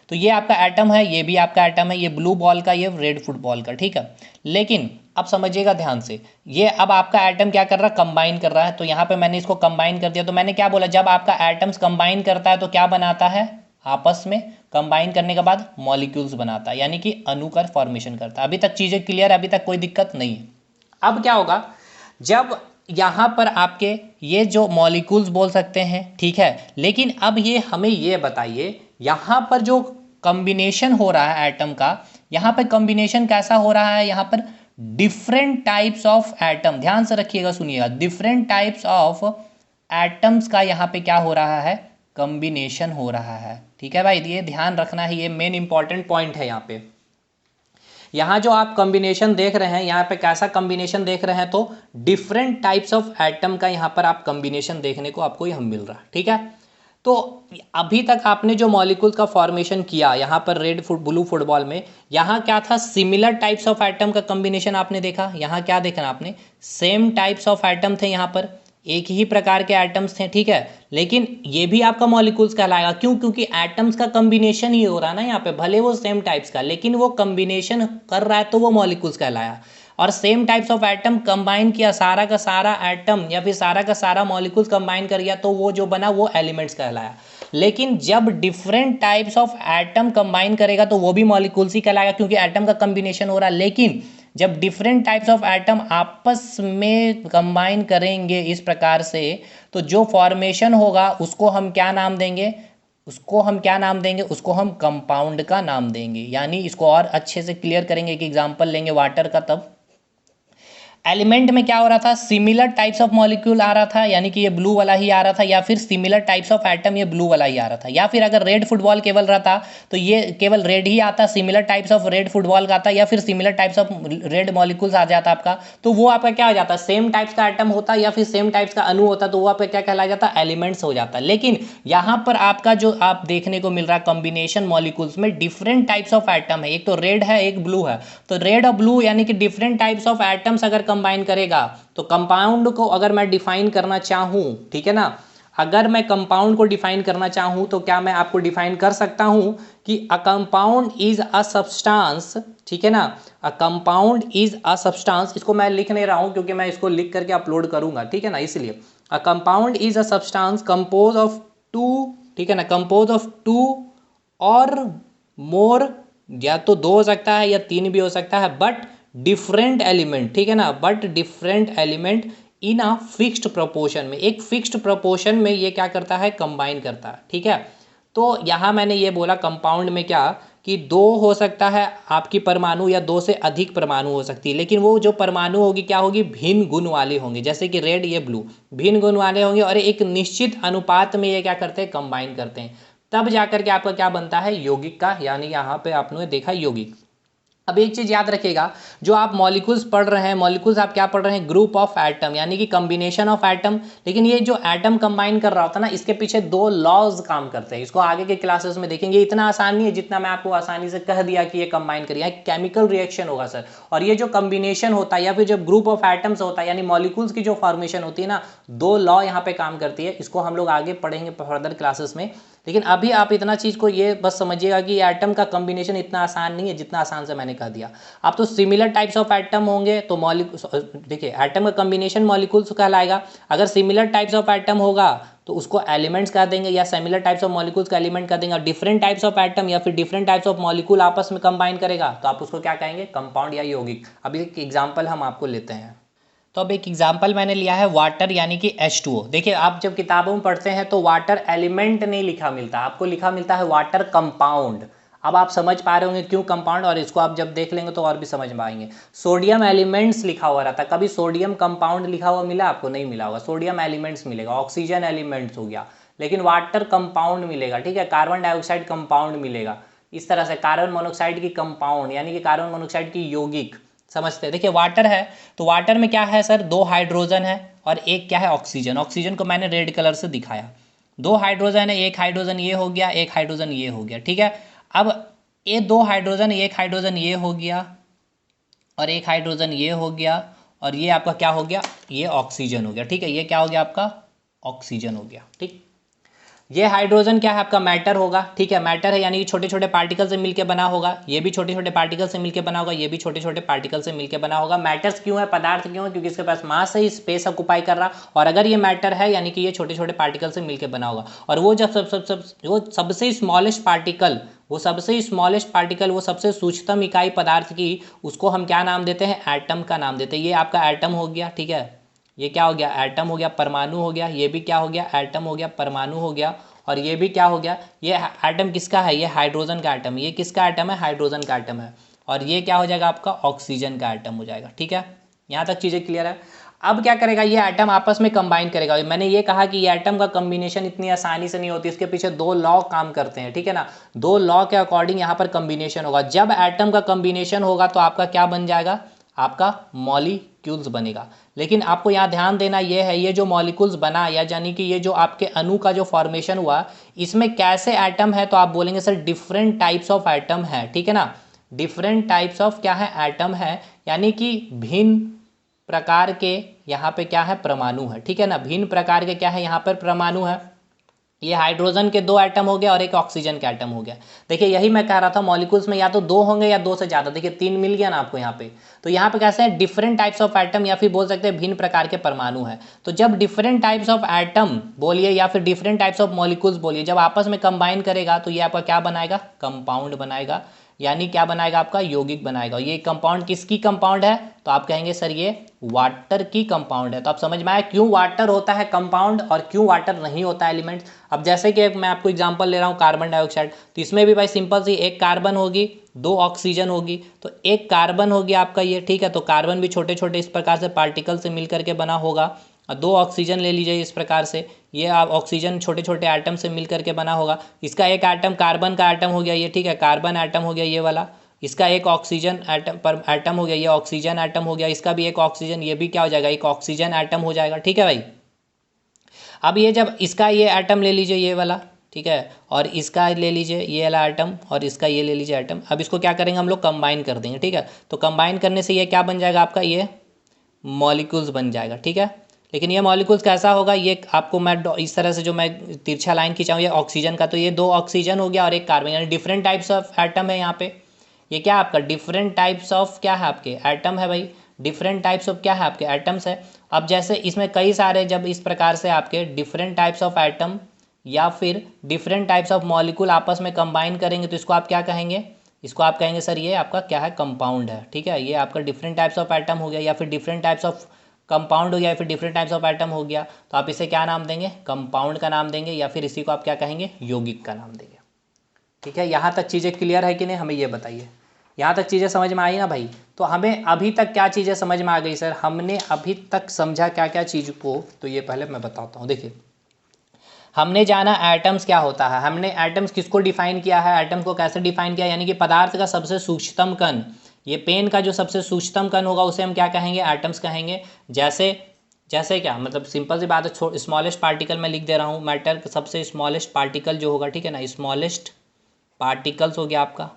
तो ये आपका एटम है, ये भी आपका एटम है, ये ब्लू बॉल का, ये रेड फुटबॉल का। ठीक है, लेकिन अब समझिएगा ध्यान से, ये अब आपका एटम क्या कर रहा है, कंबाइन कर रहा है। तो यहाँ पे मैंने इसको कंबाइन कर दिया। तो मैंने क्या बोला, जब आपका एटम्स कंबाइन करता है तो क्या बनाता है, आपस में कंबाइन करने के बाद मॉलिक्यूल्स बनाता है, यानी कि अणु का फॉर्मेशन करता है। अभी तक चीज़ें क्लियर है, अभी तक कोई दिक्कत नहीं है। अब क्या होगा, जब यहाँ पर आपके ये जो मॉलिक्यूल्स बोल सकते हैं, ठीक है, लेकिन अब ये हमें ये बताइए यहाँ पर जो कॉम्बिनेशन हो रहा है एटम का, यहाँ पर कॉम्बिनेशन कैसा हो रहा है, यहाँ पर डिफरेंट टाइप्स ऑफ एटम, ध्यान से रखिएगा, सुनिएगा, डिफरेंट टाइप्स ऑफ एटम्स का यहाँ पे क्या हो रहा है, कॉम्बिनेशन हो रहा है। ठीक है भाई, ये ध्यान रखना है, ये मेन इंपॉर्टेंट पॉइंट है। यहाँ पे यहाँ जो आप कॉम्बिनेशन देख रहे हैं, यहाँ पे कैसा कॉम्बिनेशन देख रहे हैं, तो डिफरेंट टाइप्स ऑफ एटम का यहाँ पर आप कॉम्बिनेशन देखने को आपको यहाँ मिल रहा है। ठीक है, तो अभी तक आपने जो मॉलिक्यूल का फॉर्मेशन किया यहाँ पर रेड ब्लू फुटबॉल में, यहाँ क्या था, सिमिलर टाइप्स ऑफ एटम का कॉम्बिनेशन आपने देखा। यहाँ क्या देखा आपने, सेम टाइप्स ऑफ एटम थे, यहाँ पर एक ही प्रकार के एटम्स थे। ठीक है, लेकिन ये भी आपका मॉलिक्यूल्स कहलाएगा, क्यों, क्योंकि एटम्स का कॉम्बिनेशन ही हो रहा है ना यहाँ पे, भले वो सेम टाइप्स का, लेकिन वो कॉम्बिनेशन कर रहा है तो वो मॉलिक्यूल्स कहलाया। और same types of atom combine किया, सारा का सारा एटम या फिर सारा का सारा मॉलिक्यूल्स कंबाइन कर गया, तो वो जो बना वो एलिमेंट्स कहलाया। लेकिन जब different types of atom combine करेगा तो वो भी मॉलिक्यूल्स ही कहलाएगा, क्योंकि एटम का कंबिनेशन हो रहा है। लेकिन जब डिफरेंट टाइप्स ऑफ एटम आपस में कंबाइन करेंगे इस प्रकार से, तो जो फॉर्मेशन होगा उसको हम क्या नाम देंगे, उसको हम क्या नाम देंगे, उसको हम कंपाउंड का नाम देंगे। यानी इसको और अच्छे से क्लियर करेंगे, एक एग्जांपल लेंगे वाटर का। तब एलिमेंट में क्या हो रहा था, सिमिलर टाइप्स ऑफ मॉलिक्यूल आ रहा था, यानी कि ये ब्लू वाला ही आ रहा था, या फिर सिमिलर टाइप्स ऑफ एटम ये ब्लू वाला ही आ रहा था, या फिर अगर रेड फुटबॉल केवल रहता तो ये केवल रेड ही आता, similar types of red football का आता, या फिर similar types of red molecules आ जाता आपका, तो वो आपका क्या हो जाता, सेम टाइप्स का एटम होता या फिर सेम टाइप्स का अणु होता, तो वो आपका क्या कहलाया जाता, एलिमेंट्स हो जाता। लेकिन यहाँ पर आपका जो आप देखने को मिल रहा है कॉम्बिनेशन मॉलिक्यूल्स में डिफरेंट टाइप्स ऑफ एटम है, एक तो रेड है एक ब्लू है, तो रेड और ब्लू यानी कि डिफरेंट टाइप्स ऑफ एटम्स अगर कंबाइन करेगा तो कंपाउंड को अगर मैं डिफाइन करना चाहूँ, ठीक है ना, अगर मैं कंपाउंड को डिफाइन करना चाहूँ तो क्या मैं आपको डिफाइन कर सकता हूँ कि अ कंपाउंड इज अ सब्सटेंस, ठीक है ना, अ कंपाउंड इज अ सब्सटेंस, इसको मैं लिख नहीं रहा हूँ क्योंकि मैं इसको लिख करके अपलोड करूँगा, ठीक है ना, इसलिए a compound is a substance compose of two, ठीक है ना, कंपोज ऑफ टू और मोर, या तो दो हो सकता है या तीन भी हो सकता है, बट डिफरेंट एलिमेंट, ठीक है ना, but different element in a fixed proportion में, एक फिक्स्ड प्रोपोर्शन में ये क्या करता है, कंबाइन करता है, ठीक है। तो यहाँ मैंने ये बोला कंपाउंड में क्या कि दो हो सकता है आपकी परमाणु या दो से अधिक परमाणु हो सकती है, लेकिन वो जो परमाणु होगी क्या होगी, भिन्न गुण वाले होंगे, जैसे कि रेड ये ब्लू भिन्न गुण वाले होंगे और एक निश्चित अनुपात में ये क्या करते हैं, कंबाइन करते हैं, तब जाकर के आपका क्या बनता है, यौगिक का, यानी यहाँ पे आपने देखा यौगिक। अब एक चीज याद रखिएगा, जो आप मॉलिक्यूल्स पढ़ रहे हैं, मॉलिक्यूल्स आप क्या पढ़ रहे हैं, ग्रुप ऑफ एटम, यानी कि कॉम्बिनेशन ऑफ एटम, लेकिन ये जो एटम कंबाइन कर रहा होता है ना, इसके पीछे दो लॉज काम करते हैं, इसको आगे के क्लासेस में देखेंगे, इतना आसान नहीं है जितना मैं आपको आसानी से कह दिया कि ये कंबाइन करिए, केमिकल रिएक्शन होगा सर, और ये जो कॉम्बिनेशन होता है या फिर जब ग्रुप ऑफ एटम्स होता है यानी मॉलिक्यूल्स की जो फॉर्मेशन होती है ना, दो लॉ यहाँ पे काम करती है, इसको हम लोग आगे पढ़ेंगे फर्दर क्लासेस में, लेकिन अभी आप इतना चीज़ को ये बस समझिएगा कि एटम का कॉम्बिनेशन इतना आसान नहीं है जितना आसान से मैंने कह दिया। आप तो सिमिलर टाइप्स ऑफ एटम होंगे तो मॉलिक्यूल, देखिए एटम का कॉम्बिनेशन मॉलिक्यूल्स कहलाएगा, अगर सिमिलर टाइप्स ऑफ एटम होगा तो उसको एलिमेंट्स कह देंगे, या सिमिलर टाइप्स ऑफ मॉलिक्यूल्स का एलिमेंट कह देंगे, और डिफरेंट टाइप्स ऑफ एटम या फिर डिफरेंट टाइप्स ऑफ मॉलिक्यूल आपस में कंबाइन करेगा तो आप उसको क्या कहेंगे, कंपाउंड या यौगिक। अभी एक एग्जाम्पल हम आपको लेते हैं, तो अब एक एग्जाम्पल मैंने लिया है वाटर यानी कि H2O। देखिए आप जब किताबों में पढ़ते हैं तो वाटर एलिमेंट नहीं लिखा मिलता, आपको लिखा मिलता है वाटर कंपाउंड। अब आप समझ पा रहे होंगे क्यों कंपाउंड, और इसको आप जब देख लेंगे तो और भी समझ में आएंगे। सोडियम एलिमेंट्स लिखा हुआ रहता, कभी सोडियम कंपाउंड लिखा हुआ मिला आपको, नहीं मिला होगा, सोडियम एलिमेंट्स मिलेगा, ऑक्सीजन एलिमेंट्स हो गया, लेकिन वाटर कंपाउंड मिलेगा, ठीक है, कार्बन डाइऑक्साइड कंपाउंड मिलेगा, इस तरह से कार्बन मोनोऑक्साइड की कंपाउंड यानी कि कार्बन मोनोऑक्साइड की यौगिक, समझते हैं। देखिए वाटर है तो वाटर में क्या है सर, दो हाइड्रोजन है और एक क्या है, ऑक्सीजन, ऑक्सीजन को मैंने रेड कलर से दिखाया, दो हाइड्रोजन है, एक हाइड्रोजन ये हो गया, एक हाइड्रोजन ये हो गया, ठीक है। अब ये दो हाइड्रोजन, एक हाइड्रोजन ये हो गया और एक हाइड्रोजन ये हो गया, और ये आपका क्या हो गया, ये ऑक्सीजन हो गया, ठीक है, ये क्या हो गया आपका, ऑक्सीजन हो गया, ठीक। ये हाइड्रोजन क्या है आपका, मैटर होगा, ठीक है, मैटर है यानी कि छोटे छोटे पार्टिकल से मिलकर बना होगा, ये भी छोटे छोटे पार्टिकल से मिलकर बना होगा, ये भी छोटे छोटे पार्टिकल से मिलकर बना होगा। मैटर्स क्यों है, पदार्थ क्यों है, क्योंकि इसके पास मास है, स्पेस ऑक्युपाई कर रहा, और अगर ये मैटर है यानी कि ये छोटे छोटे पार्टिकल से मिलकर बना होगा, और वो जब वो सबसे स्मॉलेस्ट पार्टिकल, वो सबसे स्मॉलेस्ट पार्टिकल, वो सबसे सूक्ष्मतम इकाई पदार्थ की, उसको हम क्या नाम देते हैं, एटम का नाम देते हैं। ये आपका एटम हो गया, ठीक है, ये क्या हो गया, एटम हो गया, परमाणु हो गया, ये भी क्या हो गया, एटम हो गया, परमाणु हो गया, और ये भी क्या हो गया, ये एटम किसका है, ये हाइड्रोजन का एटम, ये किसका एटम है, हाइड्रोजन का एटम है, और ये क्या हो जाएगा आपका, ऑक्सीजन का एटम हो जाएगा, ठीक है। यहाँ तक चीज़ें क्लियर है। अब क्या करेगा, ये एटम आपस में कंबाइन करेगा। मैंने ये कहा कि ये एटम का कॉम्बिनेशन इतनी आसानी से नहीं होती, इसके पीछे दो लॉ काम करते हैं, ठीक है ना, दो लॉ के अकॉर्डिंग यहाँ पर कॉम्बिनेशन होगा। जब एटम का कॉम्बिनेशन होगा तो आपका क्या बन जाएगा, आपका मॉलिक्यूल्स बनेगा। लेकिन आपको यहाँ ध्यान देना ये है, ये जो मॉलिक्यूल्स बना या यानी कि ये जो आपके अणु का जो फॉर्मेशन हुआ, इसमें कैसे एटम है, तो आप बोलेंगे sir different types of atom है, ठीक है ना, डिफरेंट टाइप्स ऑफ क्या है, एटम है, यानी कि भिन्न प्रकार के यहाँ पे क्या है, परमाणु है, ठीक है ना, भिन्न प्रकार के क्या है यहाँ पर परमाणु है। ये हाइड्रोजन के दो एटम हो गया और एक ऑक्सीजन का एटम हो गया। देखिए यही मैं कह रहा था, मॉलिक्यूल्स में या तो दो होंगे या दो से ज़्यादा, देखिए तीन मिल गया ना आपको यहाँ पे। तो यहाँ पे कैसे हैं, डिफरेंट टाइप्स ऑफ एटम या फिर बोल सकते हैं भिन्न प्रकार के परमाणु है। तो जब डिफरेंट टाइप्स ऑफ एटम बोलिए या फिर डिफरेंट टाइप्स ऑफ मॉलिक्यूल्स बोलिए, जब आपस में कंबाइन करेगा तो ये आपका क्या बनाएगा, कंपाउंड बनाएगा। यानी क्या बनाएगा आपका, यौगिक बनाएगा। ये कंपाउंड किसकी कंपाउंड है, तो आप कहेंगे सर ये वाटर की कंपाउंड है। तो आप समझ में आया क्यों वाटर होता है कंपाउंड और क्यों वाटर नहीं होता एलिमेंट। अब जैसे कि मैं आपको एग्जांपल ले रहा हूँ कार्बन डाइऑक्साइड, तो इसमें भी भाई सिंपल सी एक कार्बन होगी, दो ऑक्सीजन होगी, तो एक कार्बन हो गया आपका ये, ठीक है। तो कार्बन भी छोटे छोटे इस प्रकार से पार्टिकल से मिल करके बना होगा, और दो ऑक्सीजन ले लीजिए इस प्रकार से, ये आप ऑक्सीजन छोटे छोटे एटम से मिल करके बना होगा। इसका एक एटम कार्बन का एटम हो गया ये, ठीक है, कार्बन एटम हो गया ये वाला। इसका एक ऑक्सीजन एटम पर एटम हो गया, ये ऑक्सीजन एटम हो गया। इसका भी एक ऑक्सीजन, ये भी क्या हो जाएगा, एक ऑक्सीजन एटम हो जाएगा, ठीक है भाई। अब ये जब इसका ये एटम ले लीजिए ये वाला, ठीक है, और इसका ले लीजिए ये वाला एटम, और इसका ये ले लीजिए एटम। अब इसको क्या करेंगे हम लोग, कंबाइन कर देंगे, ठीक है। तो कंबाइन करने से ये क्या बन जाएगा आपका, ये मॉलिक्यूल्स बन जाएगा, ठीक है। लेकिन ये मॉलिक्यूल्स कैसा होगा, ये आपको मैं इस तरह से जो मैं तिरछा लाइन खींचाऊँ ये ऑक्सीजन का, तो ये दो ऑक्सीजन हो गया और एक कार्बन, यानी डिफरेंट टाइप्स ऑफ एटम है यहाँ पे। ये क्या आपका डिफरेंट टाइप्स ऑफ क्या है आपके एटम है भाई, डिफरेंट टाइप्स ऑफ क्या है आपके एटम्स है। अब जैसे इसमें कई सारे जब इस प्रकार से आपके डिफरेंट टाइप्स ऑफ एटम या फिर डिफरेंट टाइप्स ऑफ मॉलिक्यूल आपस में कंबाइन करेंगे तो इसको आप क्या कहेंगे, इसको आप कहेंगे सर ये आपका क्या है, कंपाउंड है, ठीक है। ये आपका डिफरेंट टाइप्स ऑफ एटम हो गया या फिर डिफरेंट टाइप्स ऑफ कंपाउंड हो गया या फिर डिफरेंट टाइप्स ऑफ एटम हो गया, तो आप इसे क्या नाम देंगे, कंपाउंड का नाम देंगे, या फिर इसी को आप क्या कहेंगे, यौगिक का नाम देंगे, ठीक है। यहाँ तक चीज़ें क्लियर है कि नहीं, हमें ये बताइए, यहाँ तक चीज़ें समझ में आई ना भाई। तो हमें अभी तक क्या चीज़ें समझ में आ गई सर, हमने अभी तक समझा क्या क्या चीज़ को, तो ये पहले मैं बताता हूँ। देखिए हमने जाना एटम्स क्या होता है, हमने एटम्स किसको डिफाइन किया है, एटम को कैसे डिफाइन किया, यानी कि पदार्थ का सबसे सूक्ष्मतम कण, ये पेन का जो सबसे सूक्ष्मतम कण होगा उसे हम क्या कहेंगे, एटम्स कहेंगे। जैसे जैसे क्या मतलब सिंपल सी बात है, स्मॉलेस्ट पार्टिकल मैं लिख दे रहा हूँ, मैटर का सबसे स्मॉलेस्ट पार्टिकल जो होगा, ठीक है ना, स्मॉलेस्ट पार्टिकल्स हो गया आपका।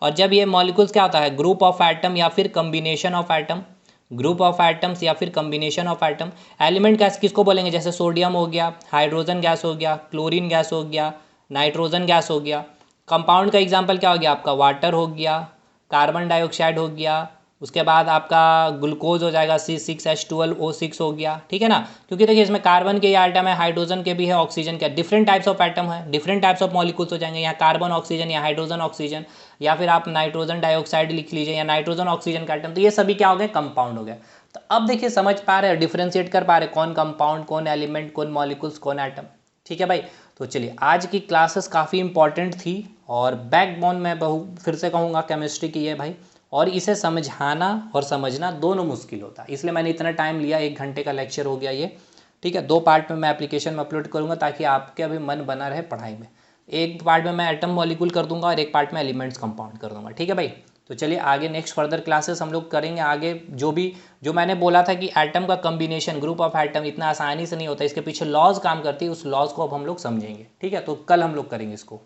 और जब ये मॉलिक्यूल्स क्या होता है, ग्रुप ऑफ एटम या फिर combination of atom, group of atoms या फिर combination of atom. Element gas किसको बोलेंगे, जैसे सोडियम हो गया, हाइड्रोजन गैस हो गया, क्लोरीन गैस हो गया, नाइट्रोजन गैस हो गया। कंपाउंड का एग्जांपल क्या हो गया आपका, वाटर हो गया, कार्बन डाइऑक्साइड हो गया, उसके बाद आपका ग्लूकोज हो जाएगा C6H12O6 हो गया, ठीक है ना। क्योंकि देखिए इसमें कार्बन के ये आइटम है, हाइड्रोजन के भी है, ऑक्सीजन के, डिफरेंट टाइप्स ऑफ एटम है, डिफरेंट टाइप्स ऑफ मॉलिक्यूल्स हो जाएंगे, यहाँ कार्बन ऑक्सीजन या हाइड्रोजन ऑक्सीजन, या फिर आप नाइट्रोजन डाइऑक्साइड लिख लीजिए या नाइट्रोजन ऑक्सीजन का आइटम, तो ये सभी क्या हो गए, कंपाउंड हो गए। तो अब देखिए समझ पा रहे हैं, डिफ्रेंशिएट कर पा रहे कौन कंपाउंड, कौन एलिमेंट, कौन मॉलिक्यूल्स, कौन एटम, ठीक है भाई। तो चलिए आज की क्लासेस काफ़ी इंपॉर्टेंट थी और बैकबोन मैं फिर से कहूँगा केमिस्ट्री की है भाई, और इसे समझाना और समझना दोनों मुश्किल होता है, इसलिए मैंने इतना टाइम लिया, 1 घंटे का लेक्चर हो गया ये, ठीक है। 2 पार्ट में मैं एप्लीकेशन में अपलोड करूँगा ताकि आपके अभी मन बना रहे पढ़ाई में। एक पार्ट में मैं एटम मॉलिक्यूल कर दूंगा और एक पार्ट में एलिमेंट्स कंपाउंड कर दूंगा, ठीक है भाई। तो चलिए आगे नेक्स्ट फर्दर क्लासेस हम लोग करेंगे आगे, जो मैंने बोला था कि एटम का कम्बिनेशन, ग्रुप ऑफ एटम इतना आसानी से नहीं होता, इसके पीछे लॉज काम करती है, उस लॉज को अब हम लोग समझेंगे, ठीक है। तो कल हम लोग करेंगे इसको।